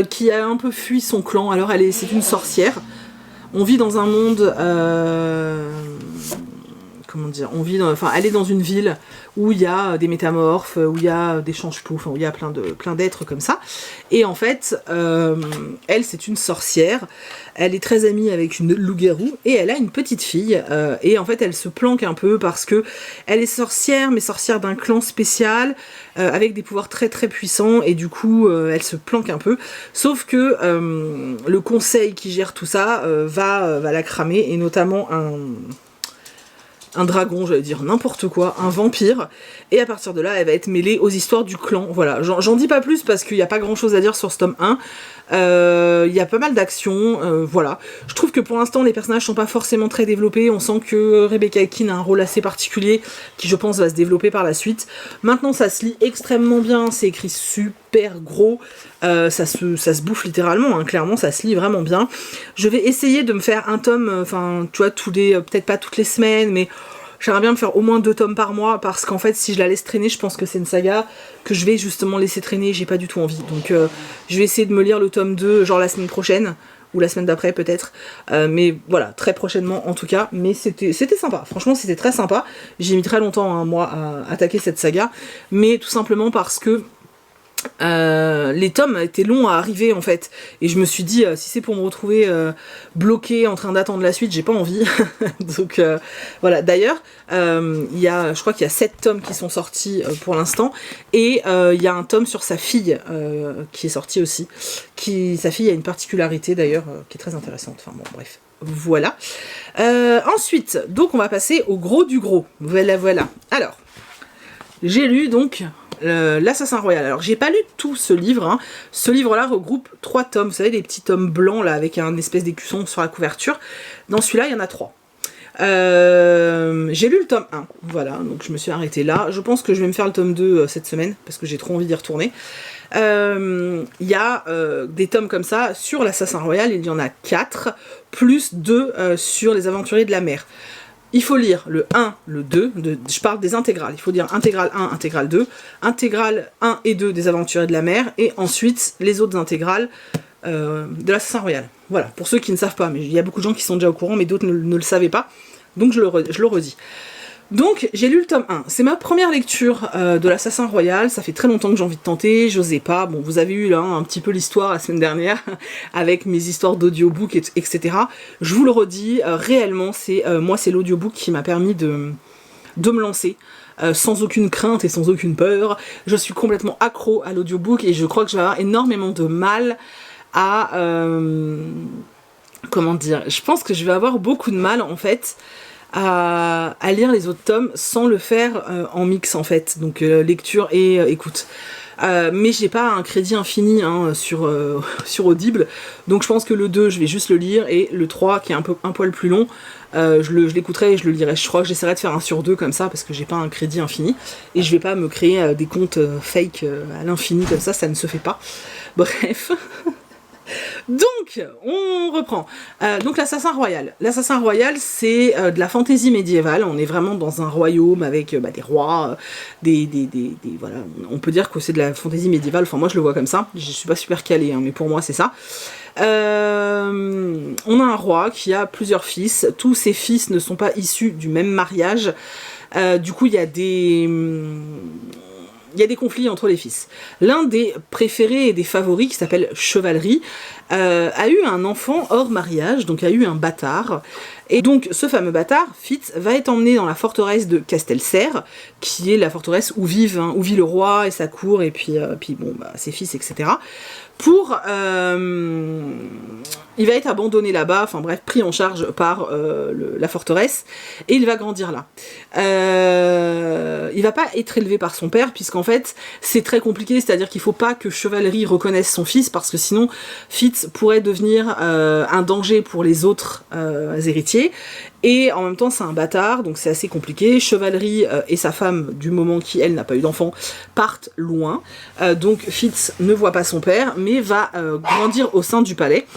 S1: qui a un peu fui son clan. Alors c'est une sorcière. On vit dans un monde comment dire, elle est dans une ville où il y a des métamorphes, où il y a des change-poufs, où il y a plein d'êtres comme ça. Et en fait, elle, c'est une sorcière. Elle est très amie avec une loup-garou et elle a une petite fille. Et en fait, elle se planque un peu parce que elle est sorcière, mais sorcière d'un clan spécial, avec des pouvoirs très très puissants. Et du coup, elle se planque un peu. Sauf que le conseil qui gère tout ça va la cramer, et notamment un dragon, j'allais dire n'importe quoi, un vampire, et à partir de là, elle va être mêlée aux histoires du clan. Voilà, j'en dis pas plus parce qu'il n'y a pas grand chose à dire sur ce tome 1. Il y a pas mal d'actions, voilà. Je trouve que pour l'instant, les personnages sont pas forcément très développés. On sent que Rebecca Keane a un rôle assez particulier qui, je pense, va se développer par la suite. Maintenant, ça se lit extrêmement bien, c'est écrit super gros, ça se bouffe littéralement, hein. Clairement, ça se lit vraiment bien. Je vais essayer de me faire un tome, enfin, tu vois, peut-être pas toutes les semaines, mais j'aimerais bien me faire au moins 2 tomes par mois, parce qu'en fait, si je la laisse traîner, je pense que c'est une saga que je vais justement laisser traîner, j'ai pas du tout envie. Donc je vais essayer de me lire le tome 2, genre la semaine prochaine, ou la semaine d'après peut-être. Mais voilà, très prochainement en tout cas. Mais c'était sympa, franchement c'était très sympa. J'ai mis très longtemps, hein, moi, à attaquer cette saga. Mais tout simplement parce que les tomes étaient longs à arriver en fait, et je me suis dit si c'est pour me retrouver bloquée en train d'attendre la suite, j'ai pas envie. Donc voilà, d'ailleurs je crois qu'il y a 7 tomes qui sont sortis pour l'instant, et il y a un tome sur sa fille qui est sorti aussi, sa fille a une particularité d'ailleurs qui est très intéressante, enfin bon bref, voilà. Ensuite, donc on va passer au gros du gros, voilà. Alors j'ai lu donc l'Assassin Royal. Alors j'ai pas lu tout ce livre, hein. Ce livre-là regroupe 3 tomes, vous savez, des petits tomes blancs là avec un espèce d'écusson sur la couverture. Dans celui-là, il y en a 3. J'ai lu le tome 1, voilà, donc je me suis arrêtée là. Je pense que je vais me faire le tome 2 cette semaine, parce que j'ai trop envie d'y retourner. Il y a des tomes comme ça sur l'Assassin Royal, il y en a 4, plus 2 sur les Aventuriers de la Mer. il faut lire le 1, le 2, je parle des intégrales, il faut lire intégrale 1, intégrale 2, intégrale 1 et 2 des Aventuriers de la Mer, et ensuite les autres intégrales de l'Assassin Royal. Voilà, pour ceux qui ne savent pas, mais il y a beaucoup de gens qui sont déjà au courant, mais d'autres ne le savaient pas, donc je le redis. Donc j'ai lu le tome 1, c'est ma première lecture de l'Assassin Royal, ça fait très longtemps que j'ai envie de tenter, j'osais pas, bon vous avez eu là un petit peu l'histoire la semaine dernière, avec mes histoires d'audiobook, etc. Je vous le redis, réellement moi c'est l'audiobook qui m'a permis de me lancer, sans aucune crainte et sans aucune peur. Je suis complètement accro à l'audiobook et je crois que je vais avoir énormément de mal à... comment dire, je pense que je vais avoir beaucoup de mal en fait à lire les autres tomes sans le faire en mix en fait, donc lecture et écoute. Mais j'ai pas un crédit infini sur Audible, donc je pense que le 2 je vais juste le lire, et le 3 qui est un poil plus long, je l'écouterai et je le lirai. Je crois que j'essaierai de faire un sur 2 comme ça, parce que j'ai pas un crédit infini, et je vais pas me créer des comptes fake à l'infini comme ça ne se fait pas. Bref... Donc, on reprend. Donc l'Assassin Royal. L'Assassin Royal, c'est de la fantaisie médiévale. On est vraiment dans un royaume avec des rois, voilà. On peut dire que c'est de la fantaisie médiévale. Enfin, moi, je le vois comme ça. Je suis pas super calée, mais pour moi, c'est ça. On a un roi qui a plusieurs fils. Tous ses fils ne sont pas issus du même mariage. Du coup, il y a des conflits entre les fils. L'un des préférés et des favoris, qui s'appelle Chevalerie, a eu un enfant hors mariage, donc a eu un bâtard. Et donc ce fameux bâtard, Fitz, va être emmené dans la forteresse de Castelcer, qui est la forteresse où vit le roi et sa cour, et puis ses fils, etc. Il va être abandonné là-bas, enfin bref, pris en charge par la forteresse, et il va grandir là. Il va pas être élevé par son père, puisqu'en fait, c'est très compliqué, c'est-à-dire qu'il faut pas que Chevalerie reconnaisse son fils, parce que sinon, Fitz pourrait devenir un danger pour les autres héritiers, et en même temps c'est un bâtard, donc c'est assez compliqué. Chevalerie et sa femme, du moment qui elle n'a pas eu d'enfant, partent loin, donc Fitz ne voit pas son père, mais va grandir au sein du palais.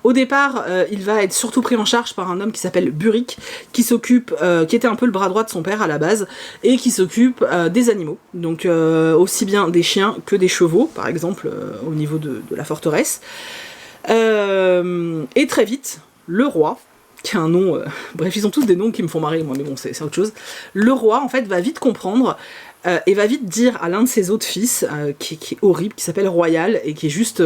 S1: Au départ, il va être surtout pris en charge par un homme qui s'appelle Burick, qui était un peu le bras droit de son père à la base, et qui s'occupe des animaux, donc aussi bien des chiens que des chevaux, par exemple, au niveau de la forteresse. Et très vite, le roi, qui a un nom... bref, ils ont tous des noms qui me font marrer, moi, mais bon, c'est autre chose. Le roi, en fait, va vite comprendre et va vite dire à l'un de ses autres fils, qui est horrible, qui s'appelle Royal, et qui est juste...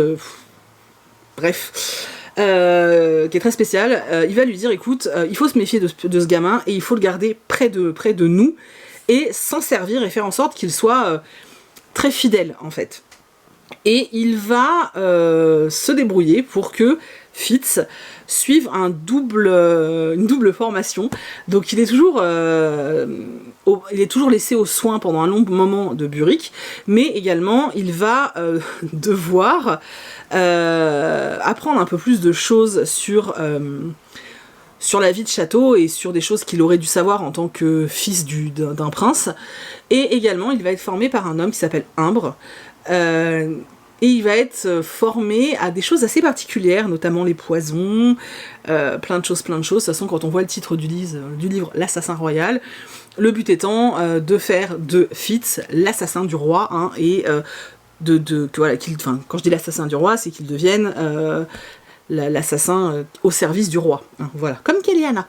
S1: bref... qui est très spécial, il va lui dire, écoute, il faut se méfier de ce gamin, et il faut le garder près de nous, et s'en servir et faire en sorte qu'il soit très fidèle, en fait. Et il va se débrouiller pour que Fitz suive une double formation. Donc il est toujours laissé aux soins pendant un long moment de Burick, mais également il va devoir apprendre un peu plus de choses sur la vie de château et sur des choses qu'il aurait dû savoir en tant que fils d'un prince. Et également il va être formé par un homme qui s'appelle Imbre, et il va être formé à des choses assez particulières, notamment les poisons, plein de choses. De toute façon, quand on voit le titre du livre L'Assassin Royal, le but étant de faire de Fitz l'assassin du roi, et quand je dis l'assassin du roi, c'est qu'il devienne l'assassin au service du roi. Voilà, comme Kéliana.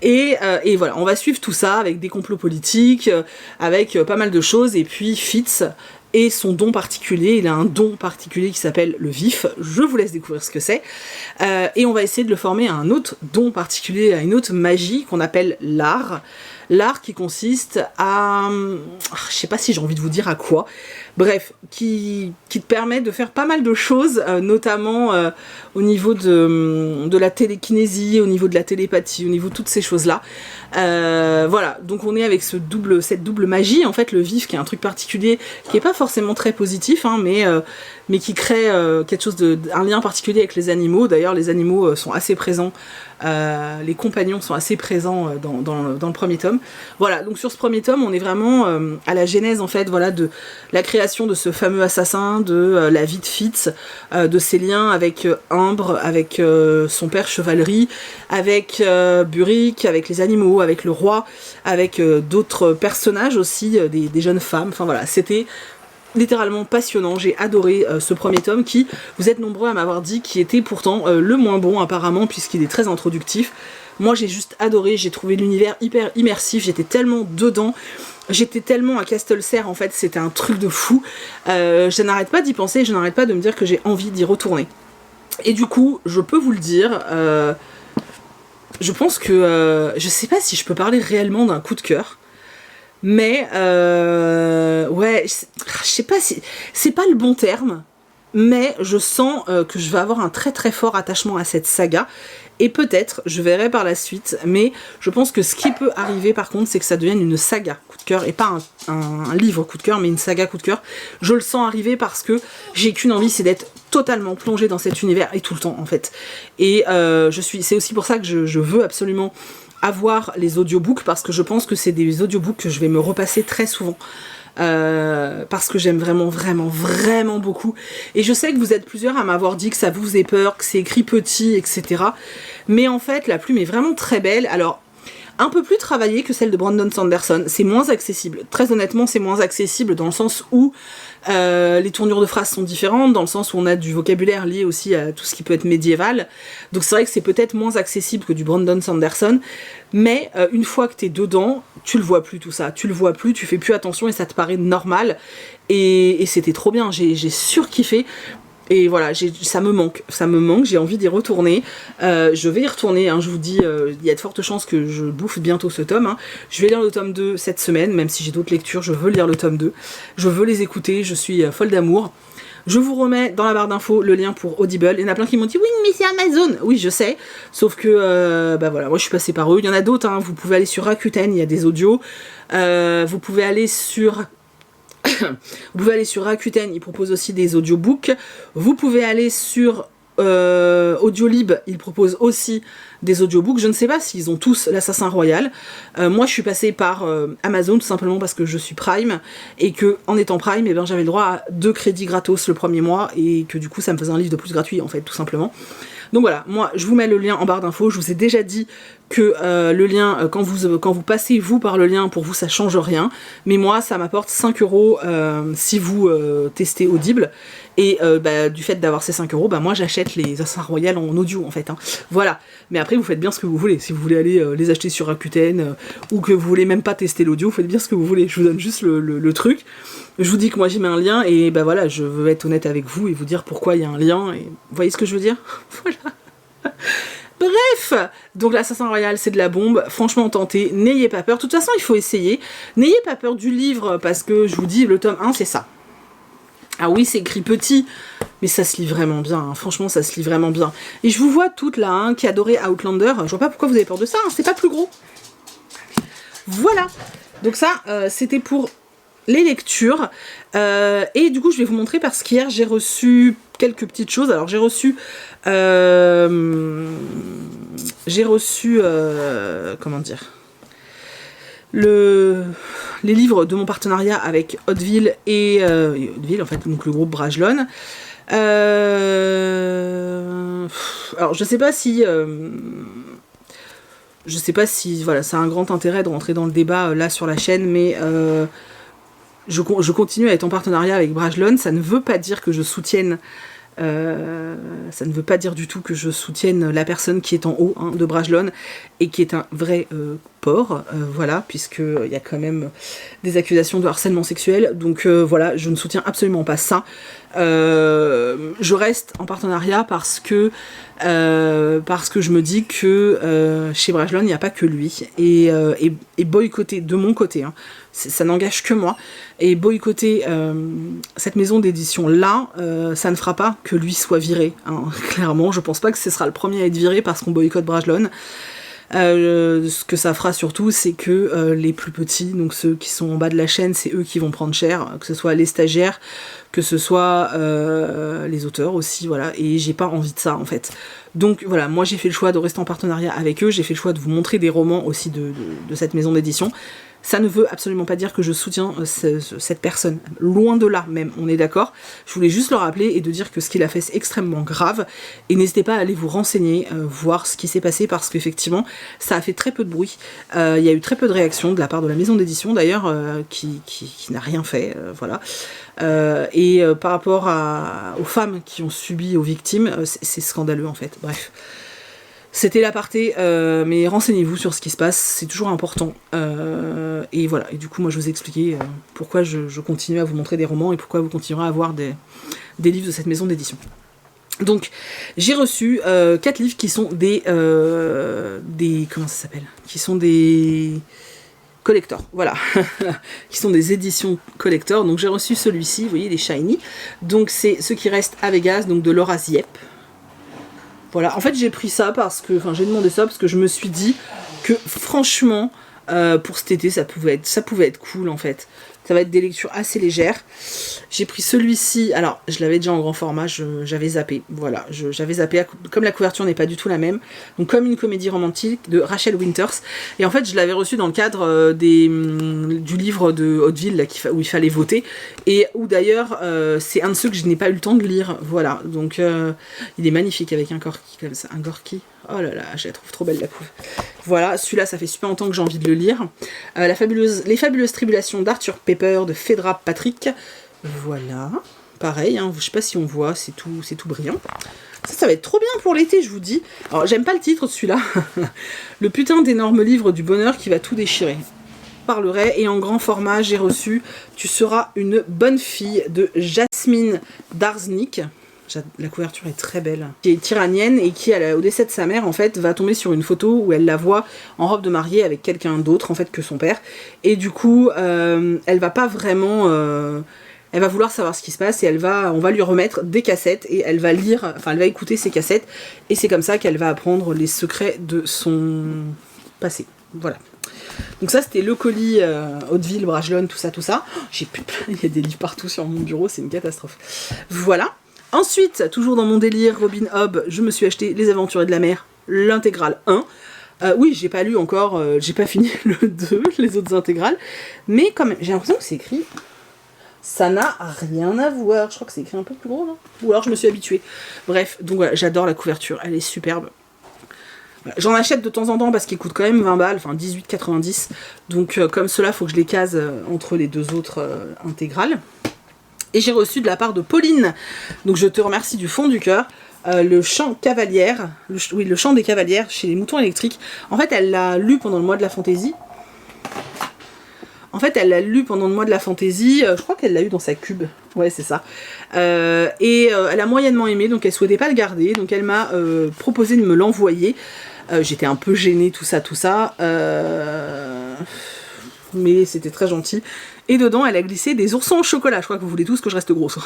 S1: Et voilà, on va suivre tout ça avec des complots politiques, avec pas mal de choses, et puis Fitz et son don particulier, il a un don particulier qui s'appelle le vif, je vous laisse découvrir ce que c'est, et on va essayer de le former à un autre don particulier, à une autre magie qu'on appelle l'art qui consiste à... je sais pas si j'ai envie de vous dire à quoi, bref, qui te permet de faire pas mal de choses, notamment au niveau de la télékinésie, au niveau de la télépathie, au niveau de toutes ces choses-là. Voilà, donc on est avec cette double magie, en fait, le vif qui est un truc particulier, qui est pas forcément très positif, hein, mais qui crée quelque chose un lien particulier avec les animaux. D'ailleurs, les animaux sont assez présents, les compagnons sont assez présents dans le premier tome. Voilà, donc sur ce premier tome, on est vraiment à la genèse en fait, voilà, de la création de ce fameux assassin, de la vie de Fitz, de ses liens avec Umbre, avec son père Chevalerie, avec Burick, avec les animaux, avec le roi, avec d'autres personnages aussi, des jeunes femmes. Enfin voilà, c'était littéralement passionnant, j'ai adoré ce premier tome qui, vous êtes nombreux à m'avoir dit, qui était pourtant le moins bon apparemment puisqu'il est très introductif. Moi j'ai juste adoré, j'ai trouvé l'univers hyper immersif, j'étais tellement dedans, j'étais tellement à Castelcerre en fait, c'était un truc de fou. Je n'arrête pas d'y penser, je n'arrête pas de me dire que j'ai envie d'y retourner. Et du coup, je peux vous le dire, je pense que je sais pas si je peux parler réellement d'un coup de cœur. Mais ouais, je sais pas si c'est pas le bon terme, mais je sens que je vais avoir un très très fort attachement à cette saga. Et peut-être, je verrai par la suite, mais je pense que ce qui peut arriver par contre, c'est que ça devienne une saga coup de cœur, et pas un livre coup de cœur, mais une saga coup de cœur. Je le sens arriver parce que j'ai qu'une envie, c'est d'être totalement plongée dans cet univers, et tout le temps en fait. Et c'est aussi pour ça que je veux absolument avoir les audiobooks, parce que je pense que c'est des audiobooks que je vais me repasser très souvent. Parce que j'aime vraiment, vraiment, vraiment beaucoup. Et je sais que vous êtes plusieurs à m'avoir dit que ça vous faisait peur, que c'est écrit petit, etc. Mais en fait, la plume est vraiment très belle. Alors, un peu plus travaillée que celle de Brandon Sanderson. C'est moins accessible. Très honnêtement, c'est moins accessible dans le sens où les tournures de phrases sont différentes, dans le sens où on a du vocabulaire lié aussi à tout ce qui peut être médiéval. Donc c'est vrai que c'est peut-être moins accessible que du Brandon Sanderson, mais une fois que t'es dedans, tu le vois plus tout ça. Tu le vois plus, tu fais plus attention et ça te paraît normal. Et c'était trop bien, j'ai surkiffé. Et voilà, ça me manque, j'ai envie d'y retourner. Je vais y retourner, hein, je vous dis, il y a de fortes chances que je bouffe bientôt ce tome. Hein. Je vais lire le tome 2 cette semaine, même si j'ai d'autres lectures, je veux lire le tome 2. Je veux les écouter, je suis folle d'amour. Je vous remets dans la barre d'infos le lien pour Audible. Il y en a plein qui m'ont dit oui mais c'est Amazon. Oui je sais, sauf que bah voilà, moi je suis passée par eux. Il y en a d'autres, hein. Vous pouvez aller sur Rakuten, il y a des audios. Vous pouvez aller sur Rakuten, ils proposent aussi des audiobooks. Vous pouvez aller sur Audiolib, ils proposent aussi des audiobooks. Je ne sais pas s'ils ont tous l'Assassin Royal. Moi, je suis passée par Amazon tout simplement parce que je suis Prime et que en étant Prime, eh ben, j'avais le droit à 2 crédits gratos le premier mois et que du coup, ça me faisait un livre de plus gratuit en fait, tout simplement. Donc voilà, moi je vous mets le lien en barre d'infos. Je vous ai déjà dit que le lien, quand vous passez vous par le lien, pour vous ça change rien. Mais moi ça m'apporte 5 € si vous testez Audible. Et bah, du fait d'avoir ces 5 €, bah, moi j'achète les Assassins Royal en audio en fait. Hein. Voilà. Mais après vous faites bien ce que vous voulez. Si vous voulez aller les acheter sur Rakuten ou que vous voulez même pas tester l'audio, vous faites bien ce que vous voulez. Je vous donne juste le truc. Je vous dis que moi j'y mets un lien et bah voilà, je veux être honnête avec vous et vous dire pourquoi il y a un lien. Et vous voyez ce que je veux dire? Voilà. Bref, donc l'Assassin Royal c'est de la bombe, franchement tentez, n'ayez pas peur, de toute façon il faut essayer, n'ayez pas peur du livre parce que je vous dis le tome 1 c'est ça. Ah oui c'est écrit petit, mais ça se lit vraiment bien, hein. Franchement ça se lit vraiment bien. Et je vous vois toutes là, hein, qui adoraient Outlander, je vois pas pourquoi vous avez peur de ça, hein, c'est pas plus gros. Voilà, donc ça c'était pour les lectures, et du coup je vais vous montrer parce qu'hier j'ai reçu quelques petites choses. Alors j'ai reçu comment dire, les livres de mon partenariat avec Hauteville et Hauteville en fait, donc le groupe Brajlon. Alors je sais pas si voilà, ça a un grand intérêt de rentrer dans le débat là sur la chaîne, mais je continue à être en partenariat avec Brajlon. Ça ne veut pas dire que je soutienne ça ne veut pas dire du tout que je soutienne la personne qui est en haut, hein, de Brajlon et qui est un vrai porc, voilà, puisqu'il y a quand même des accusations de harcèlement sexuel, donc voilà, je ne soutiens absolument pas ça. Je reste en partenariat parce que je me dis que chez Brajlon il n'y a pas que lui, et boycotter de mon côté, hein, ça n'engage que moi, et boycotter cette maison d'édition là, ça ne fera pas que lui soit viré, hein, clairement. Je pense pas que ce sera le premier à être viré parce qu'on boycotte Brajlon.
S2: Ce que ça fera surtout, c'est que les plus petits, donc ceux qui sont en bas de la chaîne, c'est eux qui vont prendre cher, que ce soit les stagiaires, que ce soit les auteurs aussi, voilà, et j'ai pas envie de ça en fait. Donc voilà, moi j'ai fait le choix de rester en partenariat avec eux, j'ai fait le choix de vous montrer des romans aussi de cette maison d'édition. Ça ne veut absolument pas dire que je soutiens cette personne, loin de là même, on est d'accord. Je voulais juste le rappeler et de dire que ce qu'il a fait c'est extrêmement grave, et n'hésitez pas à aller vous renseigner, voir ce qui s'est passé, parce qu'effectivement ça a fait très peu de bruit, il y a eu très peu de réactions de la part de la maison d'édition d'ailleurs, qui n'a rien fait, voilà. Par rapport aux femmes qui ont subi, aux victimes, c'est scandaleux en fait, bref. C'était l'aparté, mais renseignez-vous sur ce qui se passe, c'est toujours important. Et voilà, et du coup moi je vous ai expliqué pourquoi je continue à vous montrer des romans et pourquoi vous continuerez à avoir des livres de cette maison d'édition. Donc j'ai reçu 4 livres qui sont des comment ça s'appelle, qui sont des collector, voilà, qui sont des éditions collector. Donc j'ai reçu celui-ci, vous voyez, les shiny, donc c'est Ce qui reste à Vegas, donc de Laura Ziep. Voilà, en fait j'ai pris ça parce que, enfin j'ai demandé ça parce que je me suis dit que franchement, pour cet été ça pouvait être cool en fait. Ça va être des lectures assez légères. J'ai pris celui-ci, alors je l'avais déjà en grand format, j'avais zappé, voilà, j'avais zappé, comme la couverture n'est pas du tout la même, donc Comme une comédie romantique de Rachel Winters, et en fait je l'avais reçu dans le cadre du livre de Hauteville là, où il fallait voter, et où d'ailleurs c'est un de ceux que je n'ai pas eu le temps de lire, voilà, donc il est magnifique avec un corki comme ça, un gorki. Oh là là, je la trouve trop belle la couve. Voilà, celui-là, ça fait super longtemps que j'ai envie de le lire. Les fabuleuses tribulations d'Arthur Pepper de Phaedra Patrick. Voilà, pareil, hein, je sais pas si on voit, c'est tout brillant. Ça va être trop bien pour l'été, je vous dis. Alors, j'aime pas le titre de celui-là. Le putain d'énorme livre du bonheur qui va tout déchirer. Parlerai, et en grand format, j'ai reçu Tu seras une bonne fille de Jasmine Darznik. La couverture est très belle, qui est iranienne et qui, au décès de sa mère, en fait, va tomber sur une photo où elle la voit en robe de mariée avec quelqu'un d'autre, en fait, que son père. Et du coup, elle va pas vraiment... elle va vouloir savoir ce qui se passe et on va lui remettre des cassettes et elle va lire, enfin, elle va écouter ces cassettes. Et c'est comme ça qu'elle va apprendre les secrets de son passé. Voilà. Donc ça, c'était le colis Hauteville, Bragelonne, tout ça, tout ça. Oh, j'ai plus plein, il y a des livres partout sur mon bureau, c'est une catastrophe. Voilà. Ensuite, toujours dans mon délire Robin Hobb, je me suis acheté Les Aventuriers de la Mer, l'intégrale 1. Oui, j'ai pas lu encore, j'ai pas fini le 2, les autres intégrales, mais quand même, j'ai l'impression que c'est écrit... Ça n'a rien à voir, je crois que c'est écrit un peu plus gros, là. Ou alors je me suis habituée. Bref, donc voilà, j'adore la couverture, elle est superbe. Voilà. J'en achète de temps en temps parce qu'ils coûtent quand même 20 balles, enfin 18,90. Donc comme cela, il faut que je les case entre les deux autres intégrales. Et j'ai reçu de la part de Pauline, donc je te remercie du fond du cœur, le chant cavalière, le chant des cavalières chez les moutons électriques. En fait, elle l'a lu pendant le mois de la fantaisie. Je crois qu'elle l'a eu dans sa cube, ouais c'est ça. Elle a moyennement aimé, donc elle souhaitait pas le garder, donc elle m'a proposé de me l'envoyer. J'étais un peu gênée, tout ça, mais c'était très gentil. Et dedans, elle a glissé des oursons au chocolat. Je crois que vous voulez tous que je reste grosse.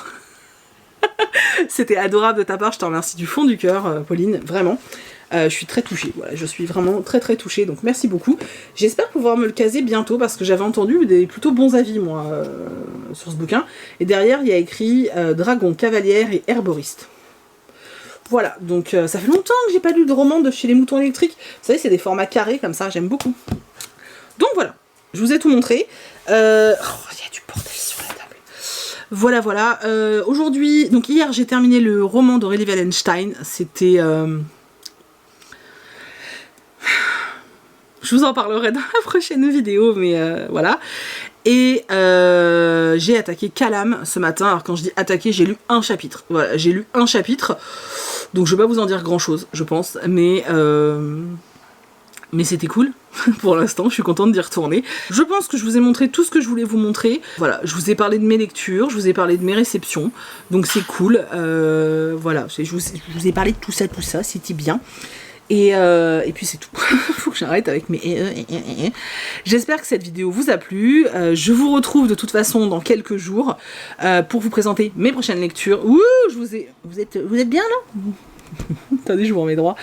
S2: C'était adorable de ta part, je te remercie du fond du cœur, Pauline, vraiment. Je suis très touchée, voilà, je suis vraiment très touchée, donc merci beaucoup. J'espère pouvoir me le caser bientôt, parce que j'avais entendu des plutôt bons avis, moi, sur ce bouquin. Et derrière, il y a écrit Dragon, Cavalière et Herboriste. Voilà, donc ça fait longtemps que j'ai pas lu de roman de chez les moutons électriques. Vous savez, c'est des formats carrés, comme ça, j'aime beaucoup. Donc voilà, je vous ai tout montré. Il y a du bordel sur la table. Voilà. Aujourd'hui, donc hier, j'ai terminé le roman d'Aurélie Wallenstein. C'était... Je vous en parlerai dans la prochaine vidéo, mais voilà. Et j'ai attaqué Calam ce matin. Alors quand je dis attaquer, j'ai lu un chapitre. Voilà, j'ai lu un chapitre. Donc je vais pas vous en dire grand chose, je pense. Mais c'était cool. Pour l'instant, je suis contente d'y retourner. Je pense que je vous ai montré tout ce que je voulais vous montrer. Voilà, je vous ai parlé de mes lectures, je vous ai parlé de mes réceptions. Donc c'est cool. Voilà, je vous ai parlé de tout ça, c'était bien. Et puis c'est tout. Faut que j'arrête avec mes... J'espère que cette vidéo vous a plu. Je vous retrouve de toute façon dans quelques jours pour vous présenter mes prochaines lectures. Ouh, vous êtes bien là? Attendez, je vous remets droit.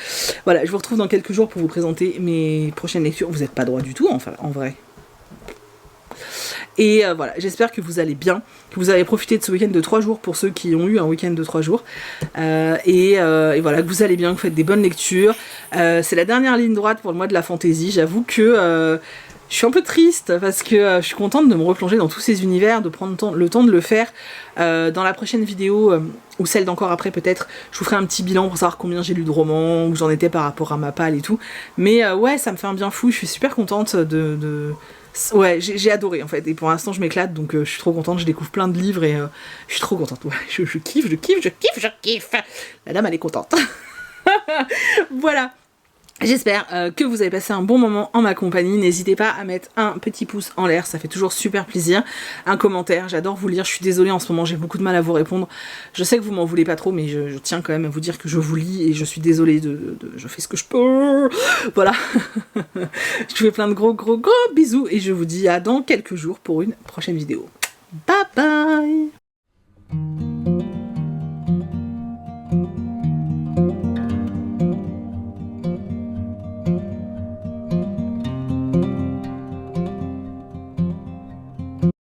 S2: Voilà, je vous retrouve dans quelques jours pour vous présenter mes prochaines lectures. Vous n'êtes pas droit du tout, enfin, en vrai. Et voilà, j'espère que vous allez bien, que vous avez profité de ce week-end de 3 jours pour ceux qui ont eu un week-end de 3 jours. Et voilà, que vous allez bien, que vous faites des bonnes lectures. C'est la dernière ligne droite pour le mois de la fantaisie. J'avoue que je suis un peu triste parce que je suis contente de me replonger dans tous ces univers, de prendre le temps de le faire. Dans la prochaine vidéo, ou celle d'encore après peut-être, je vous ferai un petit bilan pour savoir combien j'ai lu de romans, où j'en étais par rapport à ma palle et tout. Mais ouais, ça me fait un bien fou, je suis super contente Ouais, j'ai adoré en fait, et pour l'instant je m'éclate, donc je suis trop contente, je découvre plein de livres et je suis trop contente. Ouais, je kiffe. La dame elle est contente. Voilà. J'espère que vous avez passé un bon moment en ma compagnie. N'hésitez pas à mettre un petit pouce en l'air, ça fait toujours super plaisir. Un commentaire, j'adore vous lire. Je suis désolée en ce moment, j'ai beaucoup de mal à vous répondre. Je sais que vous m'en voulez pas trop, mais je tiens quand même à vous dire que je vous lis et je suis désolée je fais ce que je peux. Voilà. Je vous fais plein de gros bisous et je vous dis à dans quelques jours pour une prochaine vidéo. Bye bye.